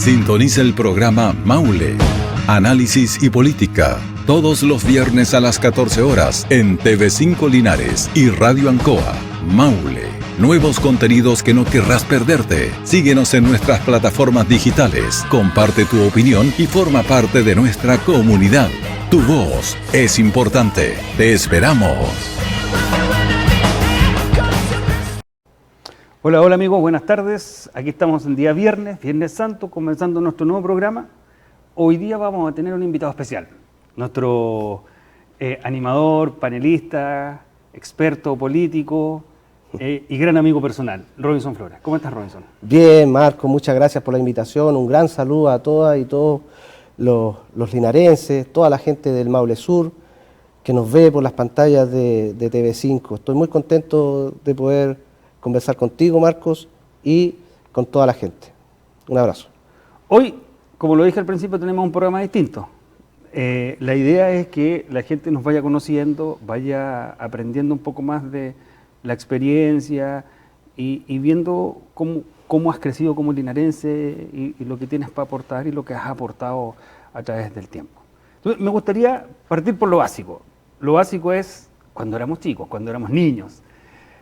Sintoniza el programa Maule, Análisis y Política, todos los viernes a las 14 horas en TV5 Linares y Radio Ancoa. Maule, nuevos contenidos que no querrás perderte. Síguenos en nuestras plataformas digitales, comparte tu opinión y forma parte de nuestra comunidad. Tu voz es importante. Te esperamos. Hola, hola amigos, buenas tardes. Aquí estamos el día viernes, Viernes Santo, comenzando nuestro nuevo programa. Hoy día vamos a tener un invitado especial, nuestro animador, panelista, experto político y gran amigo personal, Robinson Flores. ¿Cómo estás, Robinson? Bien, Marco, muchas gracias por la invitación. Un gran saludo a todas y todos los linarenses, toda la gente del Maule Sur que nos ve por las pantallas de TV5. Estoy muy contento de poder conversar contigo, Marcos, y con toda la gente. Un abrazo. Hoy, como lo dije al principio, tenemos un programa distinto. La idea es que la gente nos vaya conociendo, vaya aprendiendo un poco más de la experiencia y viendo cómo has crecido como linarense y lo que tienes para aportar y lo que has aportado a través del tiempo. Entonces, me gustaría partir por lo básico. Lo básico es cuando éramos chicos, cuando éramos niños.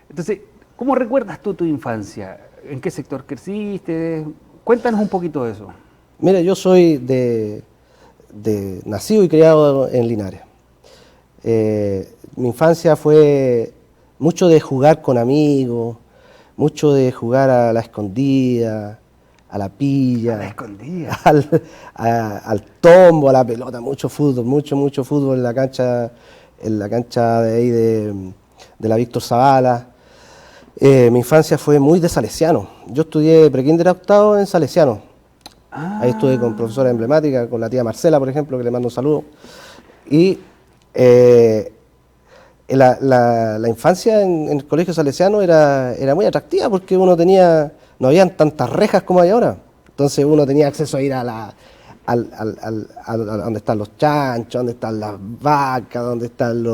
Entonces, ¿cómo recuerdas tú tu infancia? ¿En qué sector creciste? Cuéntanos un poquito de eso. Mira, yo soy nacido y criado en Linares. Mi infancia fue mucho de jugar con amigos, mucho de jugar a la escondida, a la pilla, a la escondida, al tombo, a la pelota, mucho fútbol, mucho fútbol en la cancha de ahí de la Víctor Zavala. Mi infancia fue muy de salesiano. Yo estudié prekinder a octavo en salesiano. Ahí estuve con profesora emblemática, con la tía Marcela, por ejemplo, que le mando un saludo. Y la infancia en el colegio salesiano era muy atractiva porque no habían tantas rejas como hay ahora. Entonces uno tenía acceso a ir a donde están los chanchos, donde están las vacas, donde están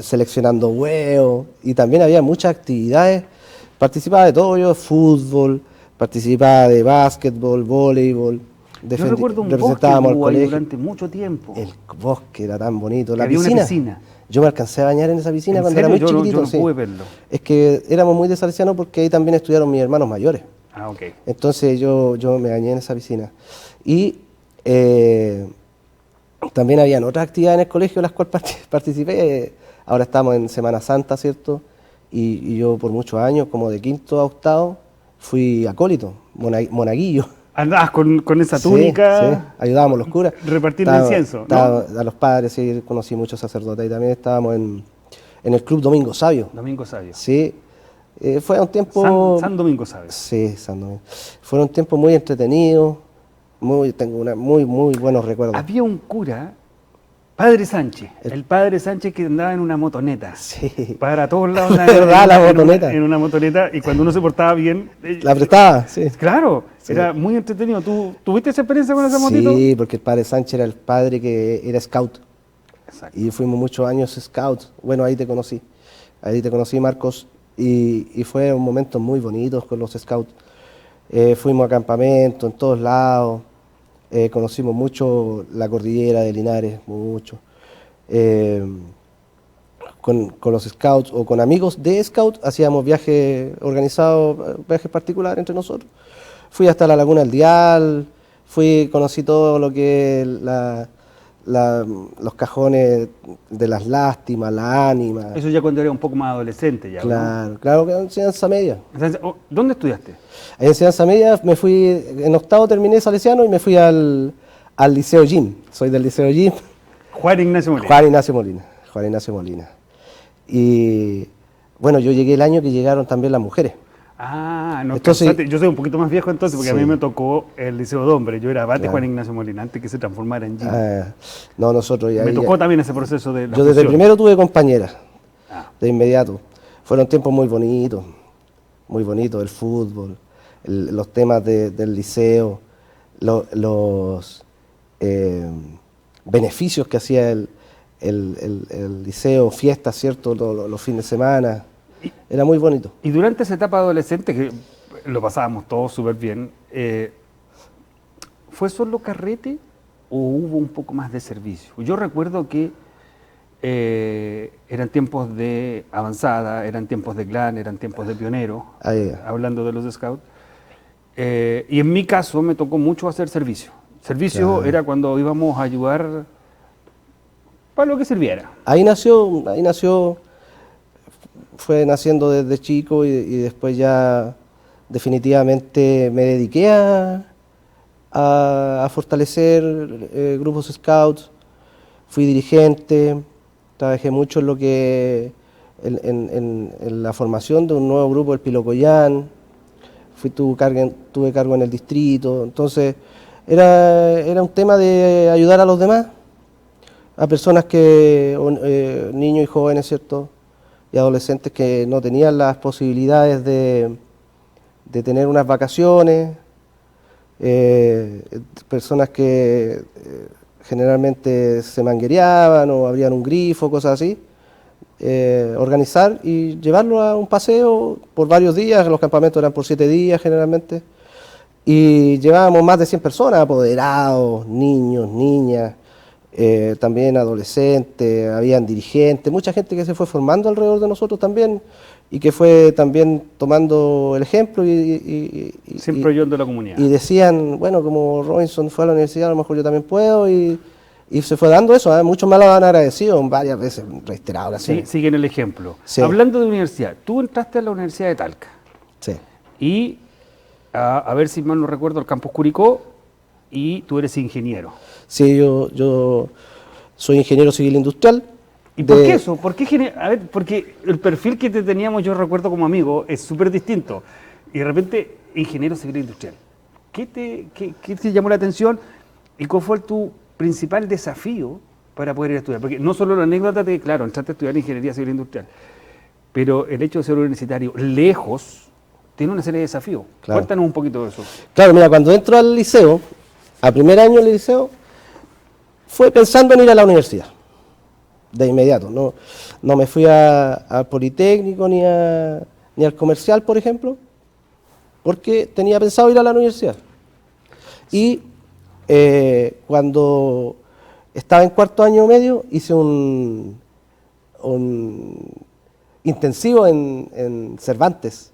seleccionando huevos, y también había muchas actividades. Participaba de todo yo, fútbol, participaba de básquetbol, voleibol. Yo recuerdo un bosque que hubo ahí durante mucho tiempo. El bosque era tan bonito. Había una piscina. Yo me alcancé a bañar en esa piscina cuando era muy chiquitito. Yo no pude verlo. Es que éramos muy de salesianos porque ahí también estudiaron mis hermanos mayores. Ah, ok. Entonces yo me bañé en esa piscina. Y también habían otras actividades en el colegio en las cuales participé. Ahora estamos en Semana Santa, ¿cierto? Y yo por muchos años, como de quinto a octavo, fui acólito, monaguillo. ¿Andabas con esa túnica? Sí, ayudábamos a los curas. Repartiendo incienso, ¿no? A los padres, sí, conocí muchos sacerdotes. Y también estábamos en el Club Domingo Sabio. Domingo Sabio. Sí. Fue un tiempo... San Domingo Sabio. Sí, San Domingo. Fueron tiempos muy entretenidos. Tengo muy buenos recuerdos. Había un cura, Padre Sánchez, el Padre Sánchez que andaba en una motoneta. Sí. Para todos lados. La motoneta. En una motoneta, y cuando uno se portaba bien... La prestaba, sí. Claro, sí. Era muy entretenido. ¿Tú tuviste esa experiencia con esa motito? Sí, porque el Padre Sánchez era el padre que era scout. Exacto. Y fuimos muchos años scout. Bueno, ahí te conocí. Marcos. Y fue un momento muy bonito con los scouts. Fuimos a campamento en todos lados. Conocimos mucho la cordillera de Linares, mucho. Con los scouts o con amigos de scouts hacíamos viajes organizados, viajes particulares entre nosotros. Fui hasta la Laguna del Dial, conocí todo lo que es los cajones de las lástimas, la ánima. Eso ya cuando era un poco más adolescente ya, Claro, ¿no? claro, que en enseñanza media. ¿Dónde estudiaste? En enseñanza media me fui, en octavo terminé salesiano y me fui al Liceo Jim. Soy del Liceo Jim. Juan Ignacio Molina. Juan Ignacio Molina. Y bueno, yo llegué el año que llegaron también las mujeres. Ah, no, entonces, yo soy un poquito más viejo entonces, porque sí. A mí me tocó el Liceo de Hombres. Yo era abate claro. Juan Ignacio Molina, antes que se transformara en Jim. No, nosotros ya... Me tocó también ese proceso de la Yo desde fusión. primero tuve compañeras, de inmediato. Fueron tiempos muy bonitos, el fútbol, los temas del liceo, los beneficios que hacía el liceo, fiestas, ¿cierto? Los fines de semana. Era muy bonito. Y durante esa etapa adolescente, que lo pasábamos todos súper bien, ¿Fue solo carrete o hubo un poco más de servicio? Yo recuerdo que eran tiempos de avanzada, eran tiempos de clan, eran tiempos de pionero, hablando de los scouts. Y en mi caso me tocó mucho hacer servicio. Servicio era cuando íbamos a ayudar para lo que sirviera. Ahí nació, fue naciendo desde chico y después ya definitivamente me dediqué a fortalecer grupos scouts, fui dirigente, trabajé mucho en lo que en la formación de un nuevo grupo, el Pilocoyán, tuve cargo en el distrito, entonces era un tema de ayudar a los demás, a personas niños y jóvenes, ¿cierto? Y adolescentes que no tenían las posibilidades de tener unas vacaciones, personas que generalmente se manguereaban o abrían un grifo, cosas así, organizar y llevarlo a un paseo por varios días. Los campamentos eran por 7 días generalmente, y llevábamos más de 100 personas, apoderados, niños, niñas, también adolescentes, habían dirigentes, mucha gente que se fue formando alrededor de nosotros también, y que fue también tomando el ejemplo siempre ayudando a la comunidad. Y decían, bueno, como Robinson fue a la universidad, a lo mejor yo también puedo, y se fue dando eso, muchos me lo han agradecido varias veces, reiteradas. Sí, siguen el ejemplo. Sí. Hablando de universidad, tú entraste a la Universidad de Talca. Sí. Y, a ver si mal no recuerdo, el campus Curicó, y tú eres ingeniero. Sí, yo soy ingeniero civil industrial. ¿Y por qué eso? A ver, porque el perfil que te teníamos, yo recuerdo como amigo, es súper distinto. Y de repente, ingeniero civil industrial. ¿Qué te llamó la atención y cuál fue tu principal desafío para poder ir a estudiar? Porque no solo la anécdota de, claro, entraste a estudiar ingeniería civil industrial, pero el hecho de ser universitario lejos tiene una serie de desafíos. Claro. Cuéntanos un poquito de eso. Claro, mira, cuando entro al liceo, a primer año del liceo, fue pensando en ir a la universidad. De inmediato, no me fui al Politécnico ni al Comercial, por ejemplo, porque tenía pensado ir a la universidad. Y cuando estaba en cuarto año medio, hice un intensivo en Cervantes.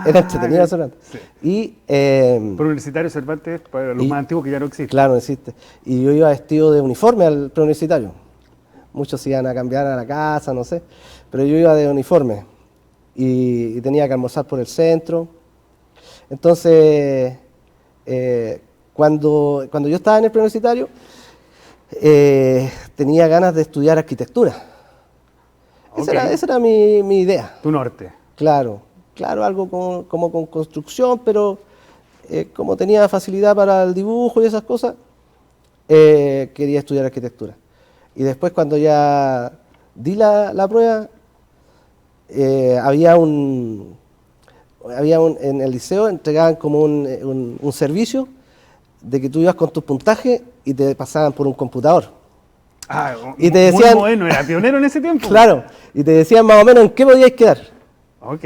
Era entretenido Cervantes. Sí. Preuniversitario Cervantes, para los más antiguos que ya no existen. Claro, no existe. Y yo iba vestido de uniforme al preuniversitario. Muchos iban a cambiar a la casa, no sé, pero yo iba de uniforme y tenía que almorzar por el centro. Entonces, cuando yo estaba en el preuniversitario, tenía ganas de estudiar arquitectura. Okay. Esa era mi idea. Tu norte. Claro, algo como con construcción, pero como tenía facilidad para el dibujo y esas cosas, quería estudiar arquitectura. Y después, cuando ya di la prueba, había en el liceo entregaban como un servicio de que tú ibas con tus puntajes y te pasaban por un computador. Y te decían, muy bueno, era pionero en ese tiempo. Claro, y te decían más o menos en qué podíais quedar. Ok.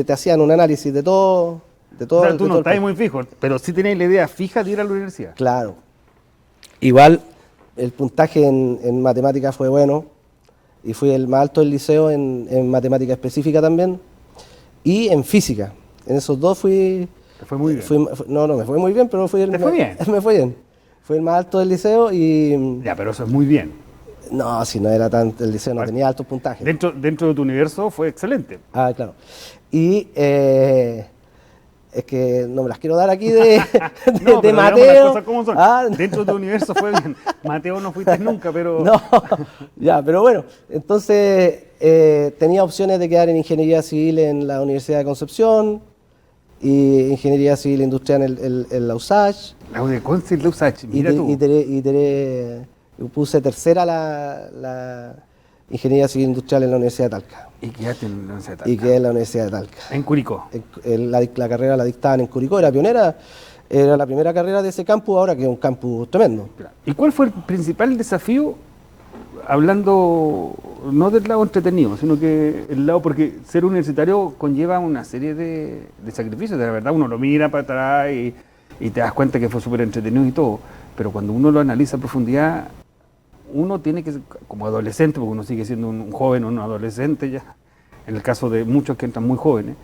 Te hacían un análisis de todo. O sea, tú no estás muy fijo, pero sí tenías la idea fija de ir a la universidad. Claro. Igual, el puntaje en matemáticas fue bueno, y fui el más alto del liceo en matemática específica también, y en física. En esos dos fui... ¿Te fue muy bien? No me fue muy bien, pero fui el... ¿Te fue bien? Me fue bien. Fui el más alto del liceo y... Ya, pero eso es muy bien. No, si no era tanto, el liceo no tenía altos puntajes. Dentro de tu universo fue excelente. Claro. Y es que no me las quiero dar aquí de Mateo. Las cosas como son. Dentro de tu universo fue bien. Mateo no fuiste nunca, pero... No, ya, pero bueno, entonces tenía opciones de quedar en Ingeniería Civil en la Universidad de Concepción y Ingeniería Civil Industrial en la USACH. La UDECONCE y la USACH, mira tú. Y puse tercera la Ingeniería Civil Industrial en la Universidad de Talca. ¿Y quedaste en la Universidad de Talca? Y quedé en la Universidad de Talca. ¿En Curicó? La carrera la dictaban en Curicó, era pionera, era la primera carrera de ese campus, ahora que es un campus tremendo. ¿Y cuál fue el principal desafío, hablando no del lado entretenido, sino que el lado, porque ser universitario conlleva una serie de sacrificios, de la verdad uno lo mira para atrás y te das cuenta que fue súper entretenido y todo, pero cuando uno lo analiza a profundidad, uno tiene que, como adolescente, porque uno sigue siendo un joven o un adolescente ya, en el caso de muchos que entran muy jóvenes,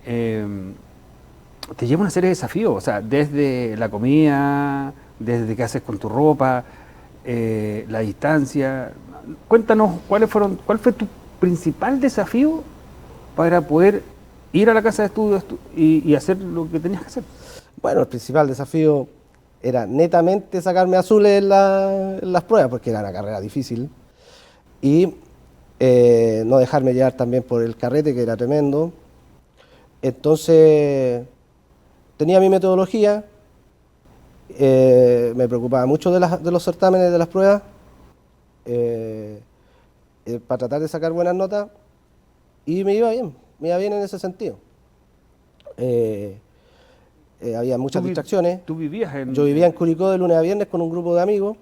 te lleva una serie de desafíos, o sea, desde la comida, desde qué haces con tu ropa, la distancia. Cuéntanos, ¿cuál fue tu principal desafío para poder ir a la casa de estudios y hacer lo que tenías que hacer? Bueno, el principal desafío era netamente sacarme azules en las pruebas, porque era una carrera difícil, y no dejarme llevar también por el carrete, que era tremendo. Entonces, tenía mi metodología, me preocupaba mucho de los certámenes, de las pruebas, para tratar de sacar buenas notas, y me iba bien en ese sentido. Había muchas distracciones. ¿Tú vivías en...? Yo vivía en Curicó de lunes a viernes con un grupo de amigos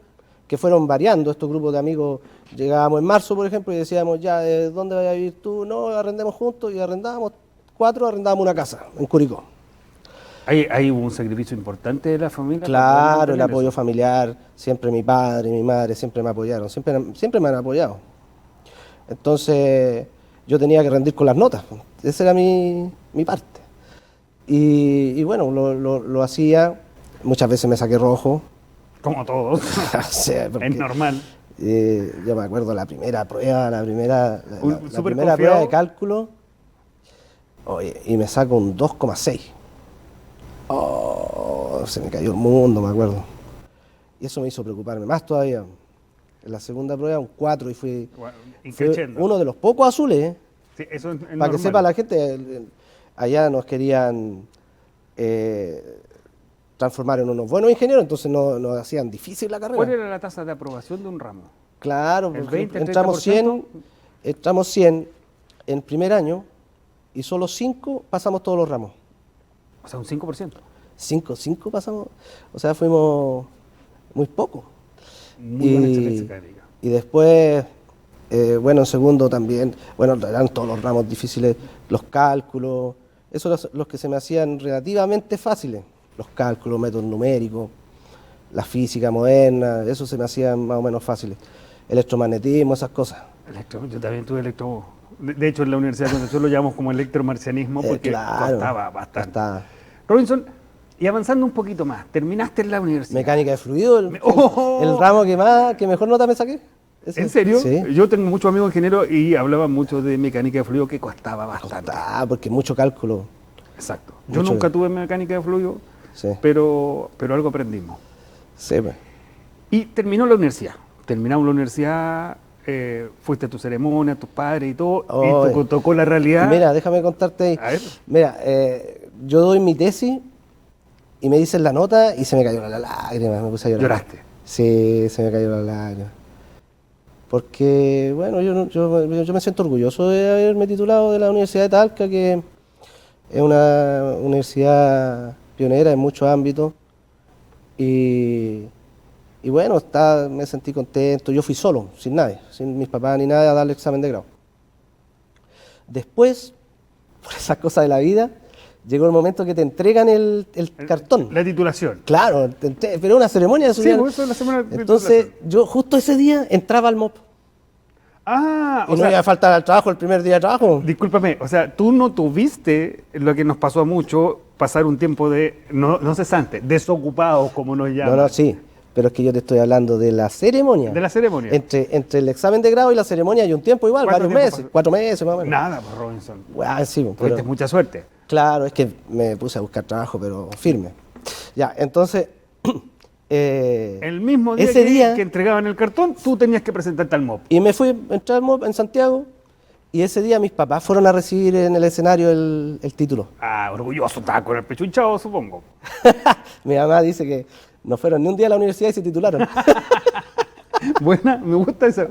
que fueron variando. Estos grupos de amigos, llegábamos en marzo, por ejemplo, y decíamos, ya, ¿dónde vas a vivir tú? No, arrendemos juntos, y arrendábamos una casa en Curicó. ¿Hay un sacrificio importante de la familia? Claro, el apoyo familiar, siempre mi padre y mi madre siempre me apoyaron, siempre me han apoyado. Entonces, yo tenía que rendir con las notas, esa era mi parte. Y bueno, lo hacía, muchas veces me saqué rojo. Como todos, O sea, es normal. Yo me acuerdo la primera prueba, la primera confiado. prueba de cálculo, oye, y me saco un 2,6. Oh, se me cayó el mundo, me acuerdo. Y eso me hizo preocuparme más todavía. En la segunda prueba un 4 y fue uno de los pocos azules, ¿eh? Sí, eso es Para normal. que sepa la gente, allá nos querían transformar en unos buenos ingenieros, entonces nos hacían difícil la carrera. ¿Cuál era la tasa de aprobación de un ramo? Claro, ¿El porque 20, el entramos 100 en primer año y solo 5 pasamos todos los ramos. O sea, un 5%. 5 pasamos, o sea, fuimos muy poco. Muy buena excelencia académica. Y después, bueno, en segundo también, bueno, eran todos los ramos difíciles, los cálculos, esos eran los que se me hacían relativamente fáciles, los cálculos, métodos numéricos, la física moderna, eso se me hacían más o menos fáciles, electromagnetismo, esas cosas. Yo también tuve electro... De hecho, en la Universidad de Concepción lo llamamos como electromarcianismo porque Claro, costaba bastante. Costaba. Robinson, y avanzando un poquito más, terminaste en la universidad. Mecánica de fluido, el ¡Oh! ramo que mejor nota me saqué. Ese. ¿En serio? Sí. Yo tengo muchos amigos ingenieros y hablaban mucho de mecánica de fluido que costaba bastante. Porque mucho cálculo. Exacto. Yo nunca tuve mecánica de fluido, Sí. pero algo aprendimos. Sí, pues. Y terminó la universidad. Terminamos la universidad, fuiste a tu ceremonia, a tus padres y todo, Oh, y tocó la realidad. Mira, déjame contarte ahí. A ver. Mira, yo doy mi tesis y me dicen la nota y se me cayó la lágrima, me puse a llorar. ¿Lloraste? Sí, se me cayó la lágrima. Porque, bueno, yo me siento orgulloso de haberme titulado de la Universidad de Talca, que es una universidad pionera en muchos ámbitos. Y bueno, me sentí contento. Yo fui solo, sin nadie, sin mis papás ni nada, a dar el examen de grado. Después, por esas cosas de la vida, llegó el momento que te entregan el cartón. La titulación. Claro, pero una ceremonia de Sí, subida. pues eso es la semana de Entonces, titulación. yo justo ese día entraba al MOP. Ah, Y no iba a faltar al trabajo el primer día de trabajo. discúlpame, o sea, tú no tuviste lo que nos pasó a muchos, pasar un tiempo de no cesante, desocupado, como nos llaman. No, sí, pero es que yo te estoy hablando de la ceremonia. De la ceremonia. Entre el examen de grado y la ceremonia hay un tiempo igual, ¿Cuánto varios tiempo meses, pasó? 4 meses más o menos. Nada, pues Robinson. Bueno, sí, pero, Tuviste mucha suerte. claro, es que me puse a buscar trabajo, pero firme. Ya, entonces, El mismo día, ese día que entregaban el cartón, tú tenías que presentarte al MOP. y me fui a entrar al MOP en Santiago, y ese día mis papás fueron a recibir en el escenario el título. Ah, orgulloso, estaba con el pecho hinchado, supongo. Mi mamá dice que no fueron ni un día a la universidad y se titularon. Buena, me gusta esa,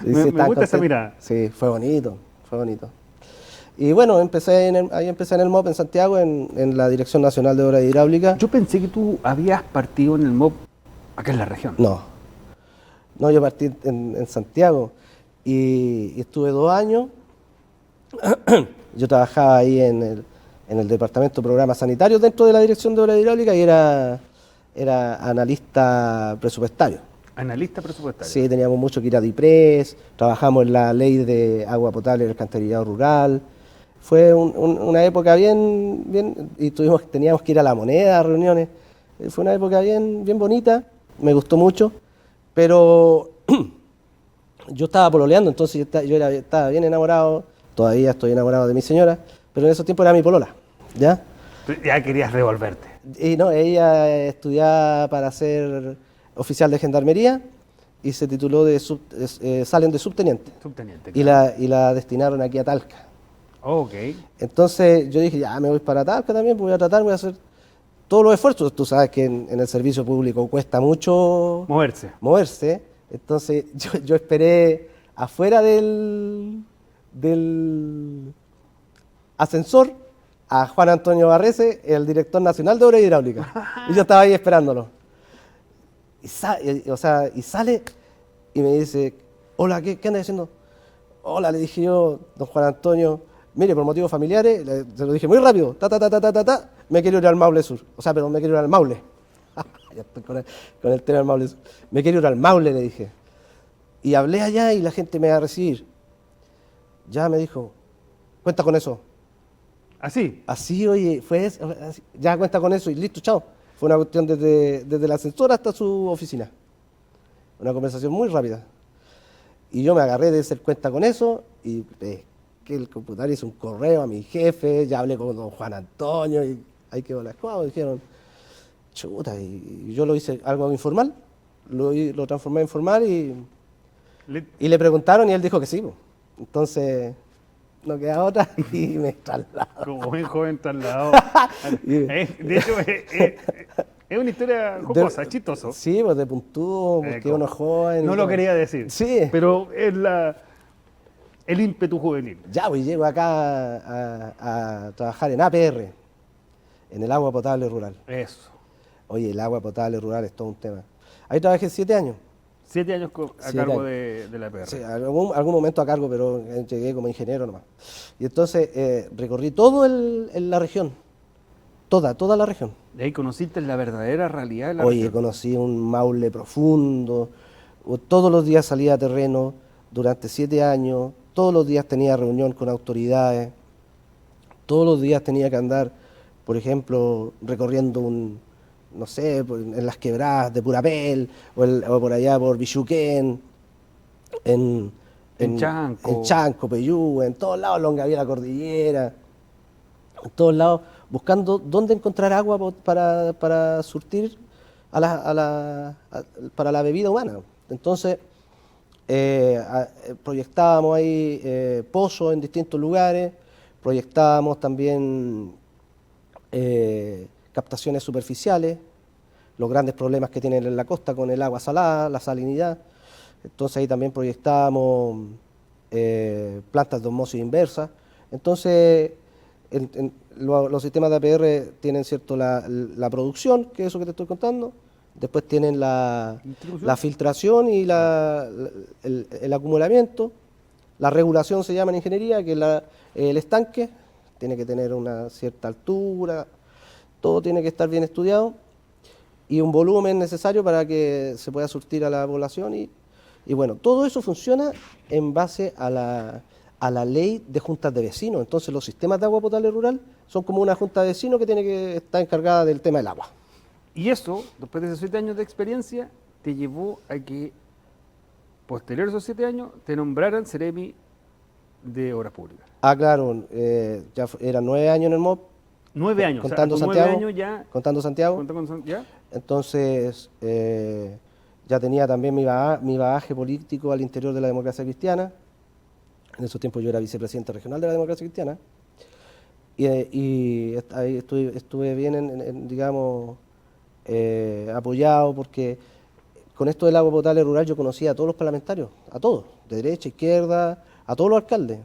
Y me sí, estaba gusta esa contento. mirada. Sí, fue bonito, fue bonito. Y bueno, ahí empecé en el MOP en Santiago, en la Dirección Nacional de Obras Hidráulicas. Yo pensé que tú habías partido en el MOP acá en la región. No, yo partí en Santiago y estuve 2 años. Yo trabajaba ahí en en el departamento de programas sanitarios dentro de la Dirección de Obras Hidráulicas y era analista presupuestario. Analista presupuestario. Sí, teníamos mucho que ir a DIPRES, trabajamos en la ley de agua potable y el alcantarillado rural. Fue una época bien y teníamos que ir a La Moneda a reuniones. Fue una época bien bonita, me gustó mucho, pero yo estaba pololeando, entonces estaba bien enamorado, todavía estoy enamorado de mi señora, pero en esos tiempos era mi polola, ¿ya? Tú ya querías revolverte. Y no, ella estudiaba para ser oficial de gendarmería y se tituló salen de subteniente. Subteniente, Y la destinaron aquí a Talca. Ok. Entonces yo dije, ya me voy para Talca también, voy a tratar, voy a hacer todos los esfuerzos. Tú sabes que en el servicio público cuesta mucho moverse. Entonces yo esperé afuera del ascensor a Juan Antonio Barrese, el director nacional de Obras Hidráulicas. Y yo estaba ahí esperándolo. Y sale y me dice, hola, ¿qué andas haciendo? Hola, le dije yo, don Juan Antonio, mire, por motivos familiares, se lo dije muy rápido, me quiero ir al Maule Sur. Me quiero ir al Maule. Ya estoy con el tema del Maule Sur. Me quiero ir al Maule, le dije. Y hablé allá y la gente me va a recibir. Ya me dijo, cuenta con eso. ¿Así? Así, oye, fue eso, así, ya cuenta con eso y listo, chao. Fue una cuestión desde el ascensor hasta su oficina. Una conversación muy rápida. Y yo me agarré de hacer cuenta con eso y que el computador hizo un correo a mi jefe, ya hablé con don Juan Antonio y ahí quedó la escuadra. Dijeron, chuta, y yo lo hice algo informal, lo transformé en formal y le preguntaron y él dijo que sí. Entonces, no queda otra y me trasladó. Como buen joven trasladado. De hecho, es una historia jocosa, es chistoso. Sí, pues de puntudo, porque uno es joven. No lo quería decir. Sí. Pero es el ímpetu juvenil. Ya, pues llego acá a trabajar en APR, en el agua potable rural. Eso. Oye, el agua potable rural es todo un tema. Ahí trabajé 7 años. 7 años a cargo de la PR. Sí, algún momento a cargo, pero llegué como ingeniero nomás. Y entonces recorrí todo la región, toda la región. ¿Y ahí conociste la verdadera realidad de la Oye, región? conocí un Maule profundo, todos los días salía a terreno durante 7 años, todos los días tenía reunión con autoridades, todos los días tenía que andar, por ejemplo, recorriendo no sé, en las quebradas de Purapel, o por allá por Bichuquén, en Chanco, Peyú, en todos lados, Longaví, la cordillera, en todos lados, buscando dónde encontrar agua para surtir para la bebida humana. Entonces, proyectábamos ahí pozos en distintos lugares, proyectábamos también captaciones superficiales, los grandes problemas que tienen en la costa con el agua salada, la salinidad. Entonces ahí también proyectábamos plantas de osmosis inversa. Entonces los sistemas de APR tienen cierto la producción, que es eso que te estoy contando, después tienen la filtración y el acumulamiento, la regulación se llama en ingeniería, que es el estanque, tiene que tener una cierta altura, todo tiene que estar bien estudiado y un volumen necesario para que se pueda surtir a la población y bueno, todo eso funciona en base a la ley de juntas de vecinos. Entonces los sistemas de agua potable rural son como una junta de vecinos que tiene que estar encargada del tema del agua. Y eso, después de esos 7 años de experiencia, te llevó a que, posterior a esos 7 años, te nombraran Seremi de Obras Públicas. Ah, claro, ya eran 9 años en el MOP. 9 años, contando o sea, Santiago. 9 años ya. Contando Santiago. ¿Ya? Entonces, ya tenía también mi bagaje político al interior de la democracia cristiana. En esos tiempos yo era vicepresidente regional de la democracia cristiana. Y ahí estuve bien, digamos, apoyado, porque con esto del agua potable rural yo conocía a todos los parlamentarios, a todos, de derecha, izquierda, a todos los alcaldes,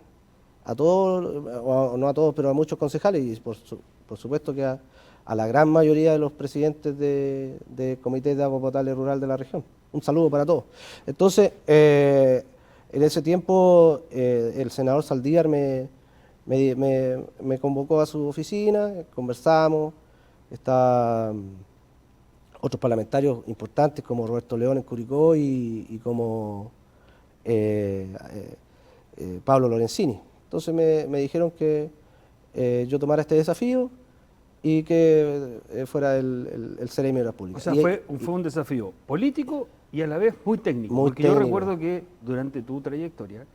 a todos, o no a todos, pero a muchos concejales, y por supuesto que a la gran mayoría de los presidentes de comités de agua potable rural de la región. Un saludo para todos. Entonces, en ese tiempo el senador Saldívar me Me convocó a su oficina, conversamos, otros parlamentarios importantes como Roberto León en Curicó y como Pablo Lorenzini. Entonces me dijeron que yo tomara este desafío y que fuera el Ceremi de Obras Públicas. O sea, fue un desafío político y a la vez muy técnico. Porque yo recuerdo que durante tu trayectoria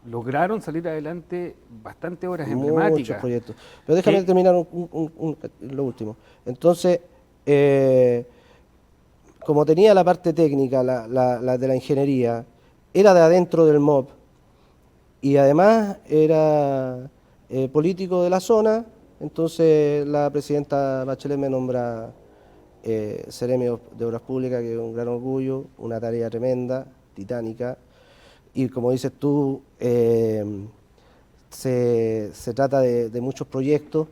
lograron salir adelante bastantes obras emblemáticas. Muchos proyectos. Pero déjame terminar lo último. Entonces, como tenía la parte técnica, la de la ingeniería, era de adentro del MOB y además era político de la zona, entonces la presidenta Bachelet me nombra Ceremi de Obras Públicas, que es un gran orgullo, una tarea tremenda, titánica, y como dices tú, se trata de muchos proyectos,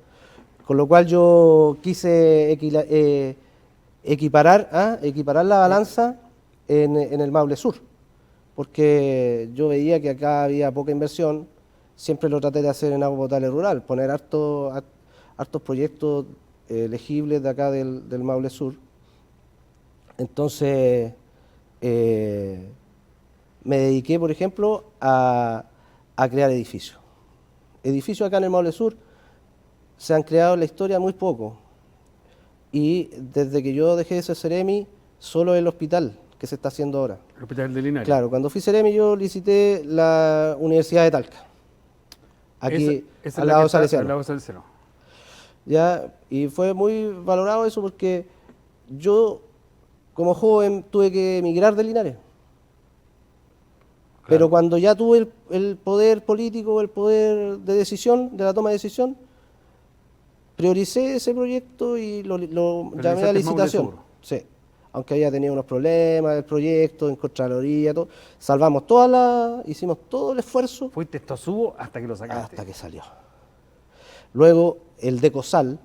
con lo cual yo quise equiparar la balanza en el Maule Sur, porque yo veía que acá había poca inversión, siempre lo traté de hacer en agua potable rural, poner hartos proyectos elegibles de acá del Maule Sur. Entonces me dediqué, por ejemplo, a crear edificios. Edificios acá en el Maule Sur se han creado en la historia muy poco. Y desde que yo dejé de ser Ceremi, solo el hospital que se está haciendo ahora. El Hospital de Linares. Claro, cuando fui Ceremi yo licité la Universidad de Talca. Aquí, al lado de Salesiano. Ya, y fue muy valorado eso porque yo, como joven, tuve que emigrar de Linares. Claro. Pero cuando ya tuve el poder político, el poder de decisión, de la toma de decisión, prioricé ese proyecto y lo llamé a licitación. Sí, aunque había tenido unos problemas el proyecto, en Contraloría, todo. Salvamos hicimos todo el esfuerzo. Fuiste tosudo hasta que lo sacaste. Hasta que salió. Luego el DECOSAL,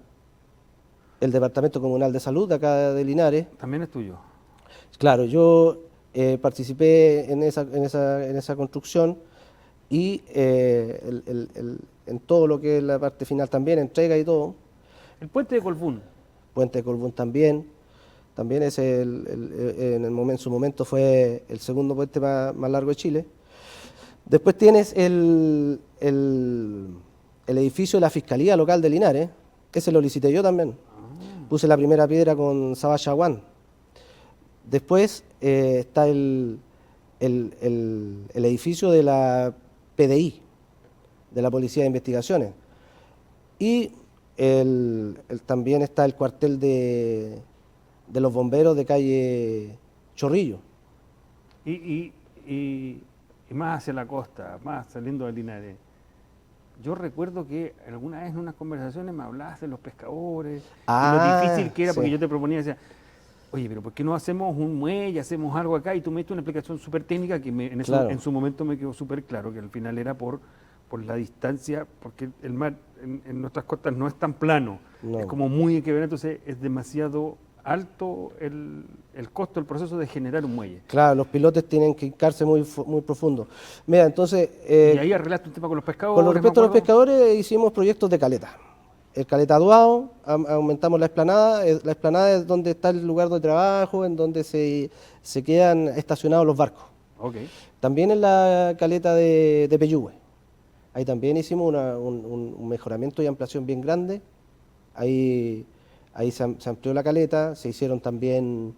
el Departamento Comunal de Salud de acá de Linares. También es tuyo. Claro, yo participé en esa construcción y en todo lo que es la parte final también, entrega y todo. El puente de Colbún. Puente de Colbún también es en su momento fue el segundo puente más largo de Chile. Después tienes el edificio de la Fiscalía Local de Linares, ese lo licité yo también. Puse la primera piedra con Sabachaguán. Después está el edificio de la PDI, de la Policía de Investigaciones. Y también está el cuartel de los bomberos de calle Chorrillo. Y más hacia la costa, más saliendo de Linares. Yo recuerdo que alguna vez en unas conversaciones me hablabas de los pescadores, lo difícil que era, porque yo te proponía, decía, oye, pero ¿por qué no hacemos un muelle, hacemos algo acá? Y tú me diste una explicación súper técnica que en su momento me quedó súper claro, que al final era por la distancia, porque el mar en nuestras costas no es tan plano, es como muy quebrado, entonces es demasiado alto el costo, el proceso de generar un muelle. Claro, los pilotes tienen que hincarse muy profundo. Mira, entonces... y ahí arreglaste un tema con los pescadores. Con respecto a los pescadores hicimos proyectos de caleta. El caleta Aduado, aumentamos la explanada es donde está el lugar de trabajo, en donde se quedan estacionados los barcos. Okay. También en la caleta de Peyúgue. Ahí también hicimos un mejoramiento y ampliación bien grande. Ahí se amplió la caleta, se hicieron también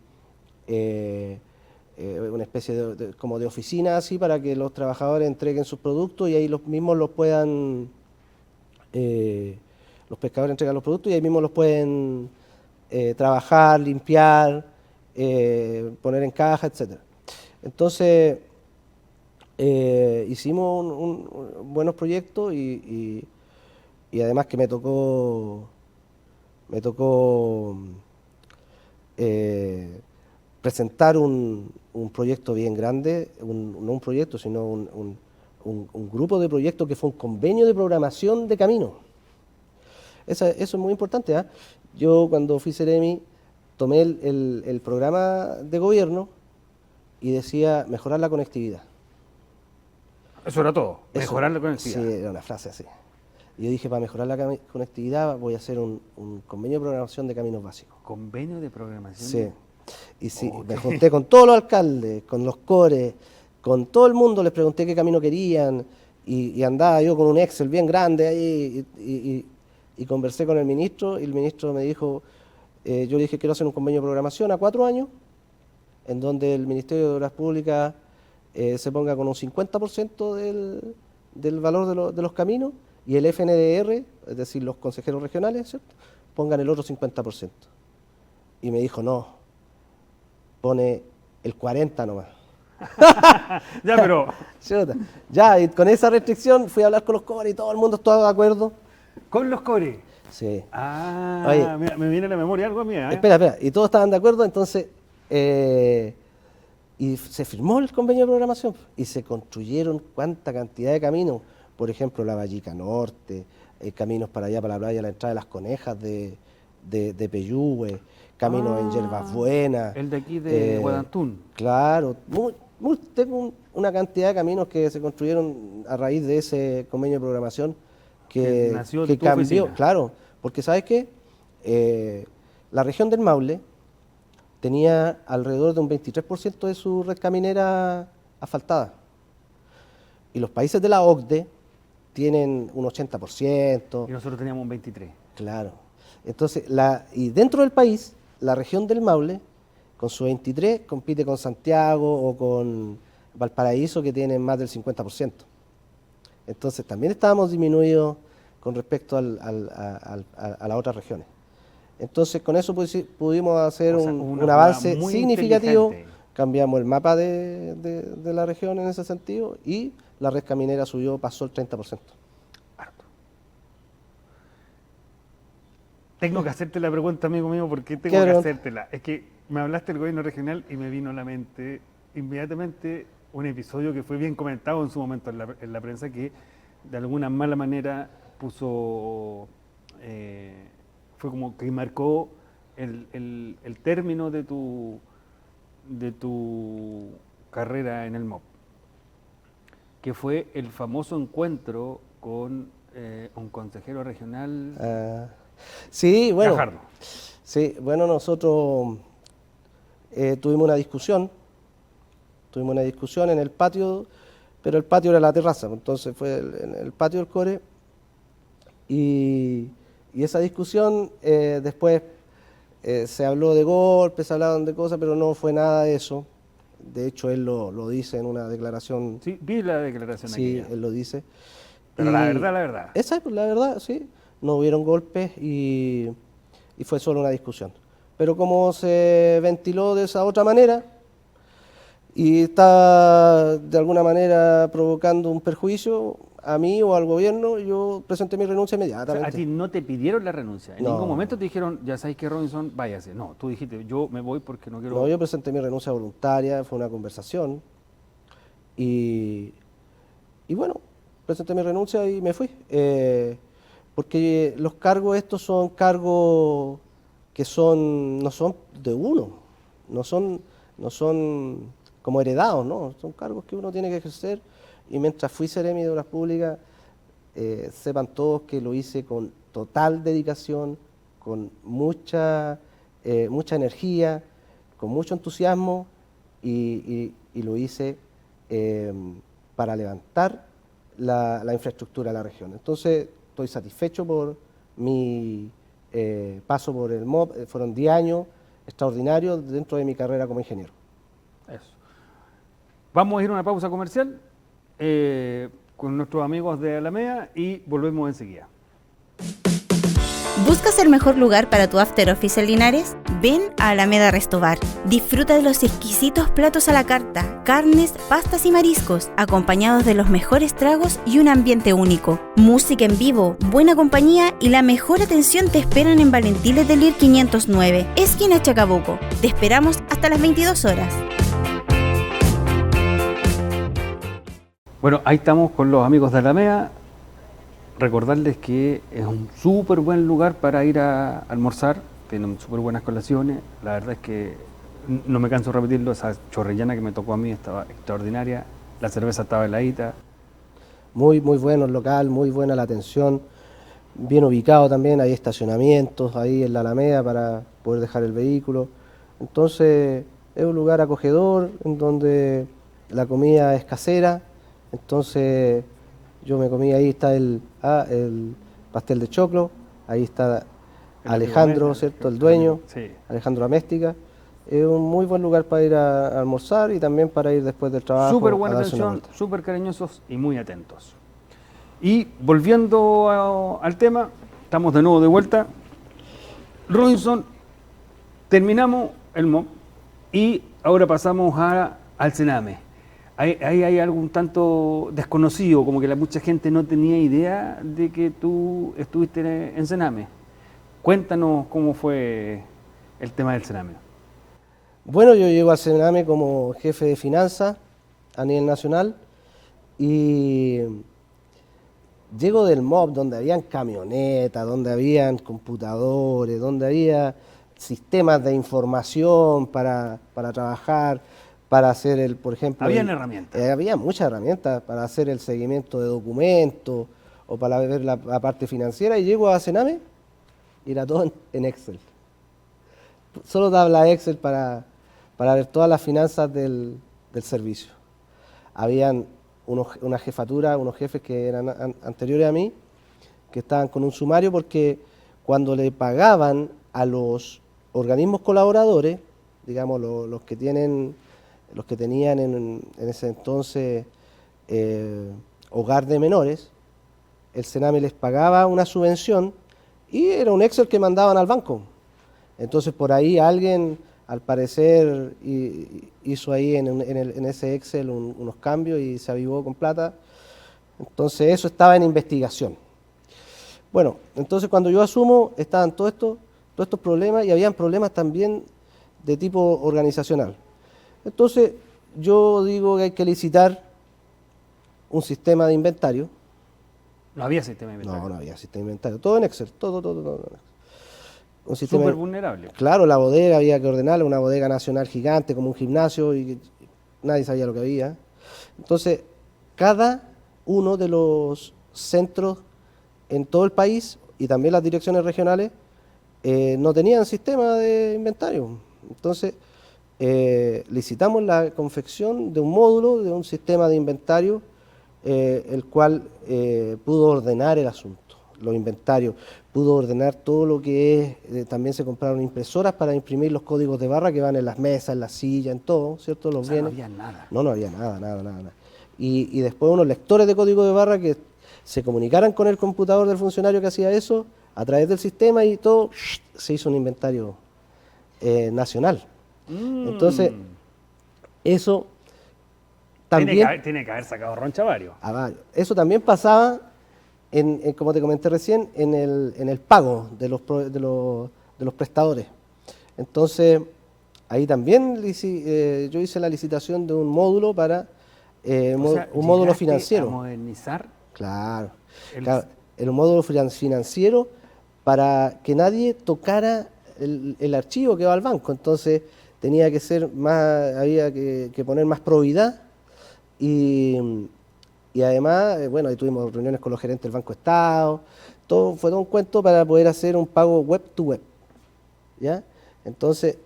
una especie como de oficina así para que los trabajadores entreguen sus productos y ahí los mismos los puedan, los pescadores entregan los productos y ahí mismos los pueden trabajar, limpiar, poner en caja, etc. Entonces hicimos buenos proyectos y además que me tocó presentar un proyecto bien grande, no un proyecto, sino un grupo de proyectos que fue un convenio de programación de camino. Eso es muy importante. Yo cuando fui Ceremi tomé el programa de gobierno y decía mejorar la conectividad. Eso era todo, Eso- mejorar la conectividad. Sí, era una frase así. Y yo dije, para mejorar la conectividad voy a hacer un convenio de programación de caminos básicos. Convenio de programación. Sí. Y sí, Ok. me junté con todos los alcaldes, con los cores, con todo el mundo, les pregunté qué camino querían y andaba yo con un Excel bien grande ahí y conversé con el ministro y el ministro me dijo, yo le dije quiero hacer un convenio de programación a 4 años en donde el Ministerio de Obras Públicas se ponga con un 50% del valor de los caminos y el FNDR, es decir, los consejeros regionales, ¿cierto?, pongan el otro 50%. Y me dijo, no, pone el 40 nomás. Ya, pero Chuta. Ya, y con esa restricción fui a hablar con los cores y todo el mundo estaba de acuerdo. con los cores. Sí. Ah, Oye. mira, me viene a la memoria algo mía. Espera, y todos estaban de acuerdo, entonces, y se firmó el convenio de programación y se construyeron cuánta cantidad de caminos, por ejemplo, la Vallica Norte, caminos para allá, para la playa, la entrada de las Conejas de Peyúgue, caminos en Yerbas Buenas. El de aquí de Guadantún. Claro, tengo una cantidad de caminos que se construyeron a raíz de ese convenio de programación Que nació de tu cambió, oficina. claro, porque ¿sabes qué? La región del Maule tenía alrededor de un 23% de su red caminera asfaltada. Y los países de la OCDE tienen un 80%. Y nosotros teníamos un 23. Claro. Entonces, y dentro del país, la región del Maule, con su 23, compite con Santiago o con Valparaíso, que tienen más del 50%. Entonces, también estábamos disminuidos con respecto a las otras regiones. Entonces, con eso pudimos hacer O sea, un una avance jugada muy significativo. inteligente. Cambiamos el mapa de la región en ese sentido y la red caminera subió, pasó el 30%. Harto. Tengo que hacerte la pregunta, amigo mío, porque tengo ¿Qué que pregunta? hacértela. Es que me hablaste del gobierno regional y me vino a la mente inmediatamente un episodio que fue bien comentado en su momento en la prensa, que de alguna mala manera puso, fue como que marcó el término de tu carrera en el MOP, que fue el famoso encuentro con un consejero regional, Sí, bueno. Gajardo. Sí, bueno, nosotros tuvimos una discusión en el patio, pero el patio era la terraza, entonces fue en el patio del core y esa discusión después se habló de golpes, se hablaron de cosas, pero no fue nada de eso. De hecho, él lo dice en una declaración. Sí, vi la declaración Sí, aquella. él lo dice. Pero Y la verdad. Esa es la verdad, sí. No hubieron golpes y fue solo una discusión. Pero como se ventiló de esa otra manera y está de alguna manera provocando un perjuicio a mí o al gobierno, yo presenté mi renuncia O sea, inmediatamente. a ti no te pidieron la renuncia. En No. ningún momento te dijeron, ya sabes que Robinson, váyase. No, tú dijiste, yo me voy porque no quiero. No, yo presenté mi renuncia voluntaria, fue una conversación y bueno, presenté mi renuncia y me fui. Porque los cargos estos son cargos que no son de uno, no son como heredados, ¿no? Son cargos que uno tiene que ejercer y mientras fui seremi de Obras Públicas, sepan todos que lo hice con total dedicación, con mucha energía, con mucho entusiasmo y lo hice para levantar la infraestructura de la región. Entonces, estoy satisfecho por mi paso por el MOP. Fueron 10 años extraordinarios dentro de mi carrera como ingeniero. Eso. Vamos a ir a una pausa comercial con nuestros amigos de Alameda y volvemos enseguida. ¿Buscas el mejor lugar para tu after office en Linares? Ven a Alameda Resto Bar. Disfruta de los exquisitos platos a la carta, carnes, pastas y mariscos, acompañados de los mejores tragos y un ambiente único. Música en vivo, buena compañía y la mejor atención te esperan en Valentín Letelier 509, esquina Chacabuco. Te esperamos hasta las 22 horas. Bueno, ahí estamos con los amigos de Alameda. Recordarles que es un súper buen lugar para ir a almorzar, tienen súper buenas colaciones, la verdad es que no me canso de repetirlo, esa chorrillana que me tocó a mí estaba extraordinaria, la cerveza estaba heladita, Muy, muy bueno el local, muy buena la atención, bien ubicado también, hay estacionamientos ahí en la Alameda para poder dejar el vehículo. Entonces es un lugar acogedor en donde la comida es casera. Entonces yo me comí, ahí está el pastel de choclo, ahí está Alejandro, ¿cierto? El dueño, Sí. Alejandro Améstica. Es un muy buen lugar para ir a almorzar y también para ir después del trabajo. Súper buena a darse una atención, vuelta. súper cariñosos y muy atentos. Y volviendo al tema, estamos de nuevo de vuelta. Robinson, terminamos el MOP y ahora pasamos al Sename. Ahí hay algo un tanto desconocido, como que mucha gente no tenía idea de que tú estuviste en Sename. Cuéntanos cómo fue el tema del Sename. Bueno, yo llego al Sename como jefe de finanzas a nivel nacional y llego del MOB donde habían camionetas, donde habían computadores, donde había sistemas de información para trabajar, para hacer por ejemplo... Habían herramientas. Había muchas herramientas para hacer el seguimiento de documentos o para ver la parte financiera, y llego a Sename y era todo en Excel. Solo tabla Excel para ver todas las finanzas del servicio. Habían una jefatura, unos jefes que eran anteriores a mí, que estaban con un sumario porque cuando le pagaban a los organismos colaboradores, digamos los que tenían en ese entonces hogar de menores, el Sename les pagaba una subvención y era un Excel que mandaban al banco. Entonces por ahí alguien, al parecer, hizo ahí en ese Excel unos cambios y se avivó con plata. Entonces eso estaba en investigación. Bueno, entonces cuando yo asumo estaban todos estos problemas, y habían problemas también de tipo organizacional. Entonces yo digo que hay que licitar un sistema de inventario. No había sistema de inventario. No había sistema de inventario. Todo en Excel, todo en Excel. Un sistema Súper vulnerable. Claro, la bodega había que ordenarla, una bodega nacional gigante como un gimnasio, y nadie sabía lo que había. Entonces, cada uno de los centros en todo el país y también las direcciones regionales no tenían sistema de inventario. Entonces, licitamos la confección de un módulo, de un sistema de inventario, el cual pudo ordenar el asunto, los inventarios, pudo ordenar todo lo que es, también se compraron impresoras para imprimir los códigos de barra que van en las mesas, en las sillas, en todo, ¿cierto? Los bienes. No había nada. No había nada. Y después unos lectores de código de barra que se comunicaran con el computador del funcionario que hacía eso a través del sistema, y todo se hizo un inventario nacional. Entonces, eso también... Tiene que haber sacado roncha varios. Eso también pasaba, como te comenté recién, en el pago de los prestadores. Entonces, ahí también yo hice la licitación de un módulo para un módulo financiero. ¿A modernizar? Claro, el módulo financiero para que nadie tocara el archivo que va al banco. Entonces tenía que ser había que poner más probidad, y además, bueno, ahí tuvimos reuniones con los gerentes del Banco Estado, fue todo un cuento para poder hacer un pago web to web, ¿ya? Entonces,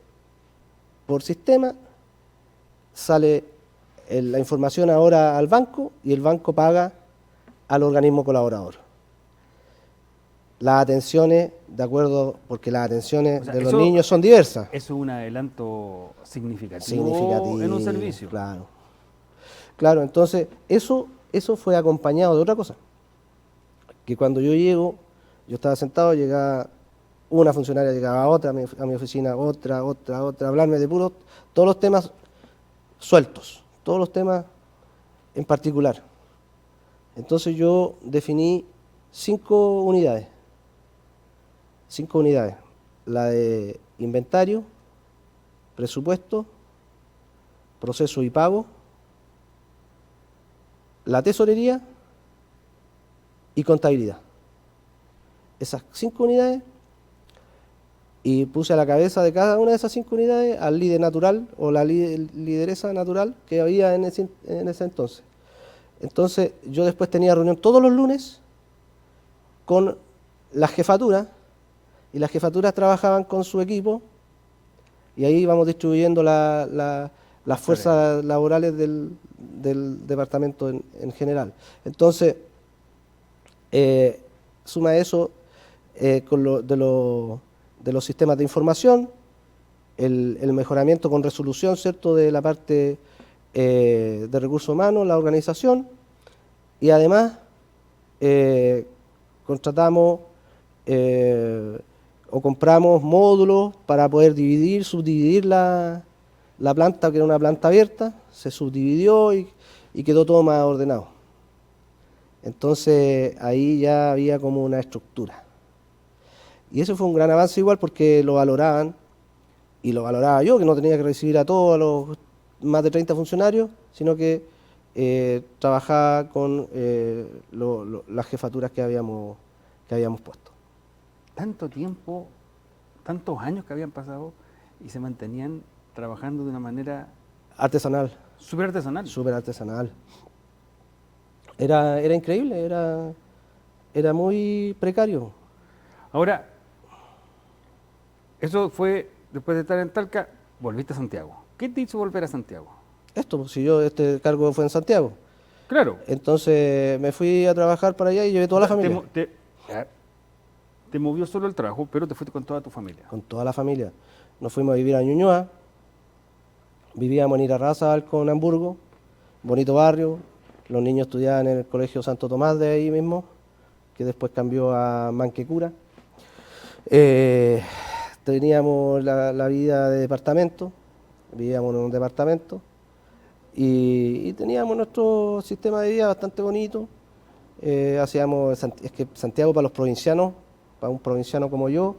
por sistema sale la información ahora al banco y el banco paga al organismo colaborador. Las atenciones, de acuerdo, porque las atenciones de los niños son diversas. Eso es un adelanto significativo en un servicio. Claro, entonces eso fue acompañado de otra cosa. Que cuando yo llego, yo estaba sentado, llegaba una funcionaria, llegaba otra a mi oficina, otra, a hablarme de todos los temas sueltos, todos los temas en particular. Entonces yo definí 5 unidades. 5 unidades. La de inventario, presupuesto, proceso y pago, la tesorería y contabilidad. Esas 5 unidades, y puse a la cabeza de cada una de esas 5 unidades al líder natural o la lideresa natural que había en ese entonces. Entonces yo después tenía reunión todos los lunes con las jefaturas, y las jefaturas trabajaban con su equipo, y ahí íbamos distribuyendo las fuerzas laborales del departamento en general. Entonces, suma eso con de los sistemas de información, el mejoramiento con resolución, ¿cierto?, de la parte de recursos humanos, la organización, y además contratamos o compramos módulos para poder subdividir la planta, que era una planta abierta, se subdividió y quedó todo más ordenado. Entonces ahí ya había como una estructura. Y eso fue un gran avance igual porque lo valoraban, y lo valoraba yo, que no tenía que recibir a todos los más de 30 funcionarios, sino que trabajaba con las jefaturas que habíamos puesto. Tanto tiempo, tantos años que habían pasado y se mantenían trabajando de una manera Artesanal. súper artesanal. Súper artesanal. Era increíble, era muy precario. Ahora, eso fue después de estar en Talca, volviste a Santiago. ¿Qué te hizo volver a Santiago? Si este cargo fue en Santiago. Claro. Entonces me fui a trabajar para allá y llevé toda la familia. Te movió solo el trabajo, pero te fuiste con toda tu familia. Con toda la familia. Nos fuimos a vivir a Ñuñoa, vivíamos en Irarrázaval con Hamburgo, bonito barrio. Los niños estudiaban en el Colegio Santo Tomás de ahí mismo, que después cambió a Manquecura. Teníamos la vida de departamento, vivíamos en un departamento y teníamos nuestro sistema de vida bastante bonito. Es que Santiago para los provincianos, para un provinciano como yo,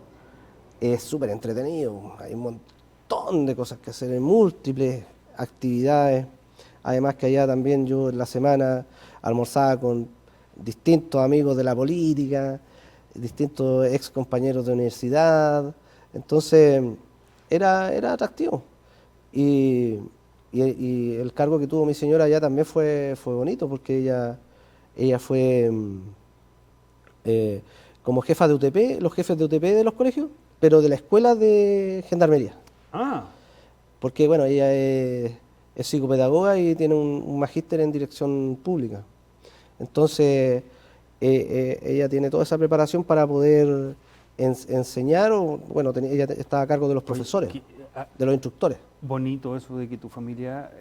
es súper entretenido. Hay un montón de cosas que hacer, múltiples actividades. Además que allá también yo en la semana almorzaba con distintos amigos de la política, distintos ex compañeros de universidad. Entonces era atractivo. Y el cargo que tuvo mi señora allá también fue bonito, porque ella fue como jefa de UTP, los jefes de UTP de los colegios, pero de la escuela de gendarmería. Ah. Porque bueno, ella es psicopedagoga y tiene un magíster en dirección pública. Entonces ella tiene toda esa preparación para poder enseñar, ella estaba a cargo de los profesores, de los instructores. Bonito eso de que tu familia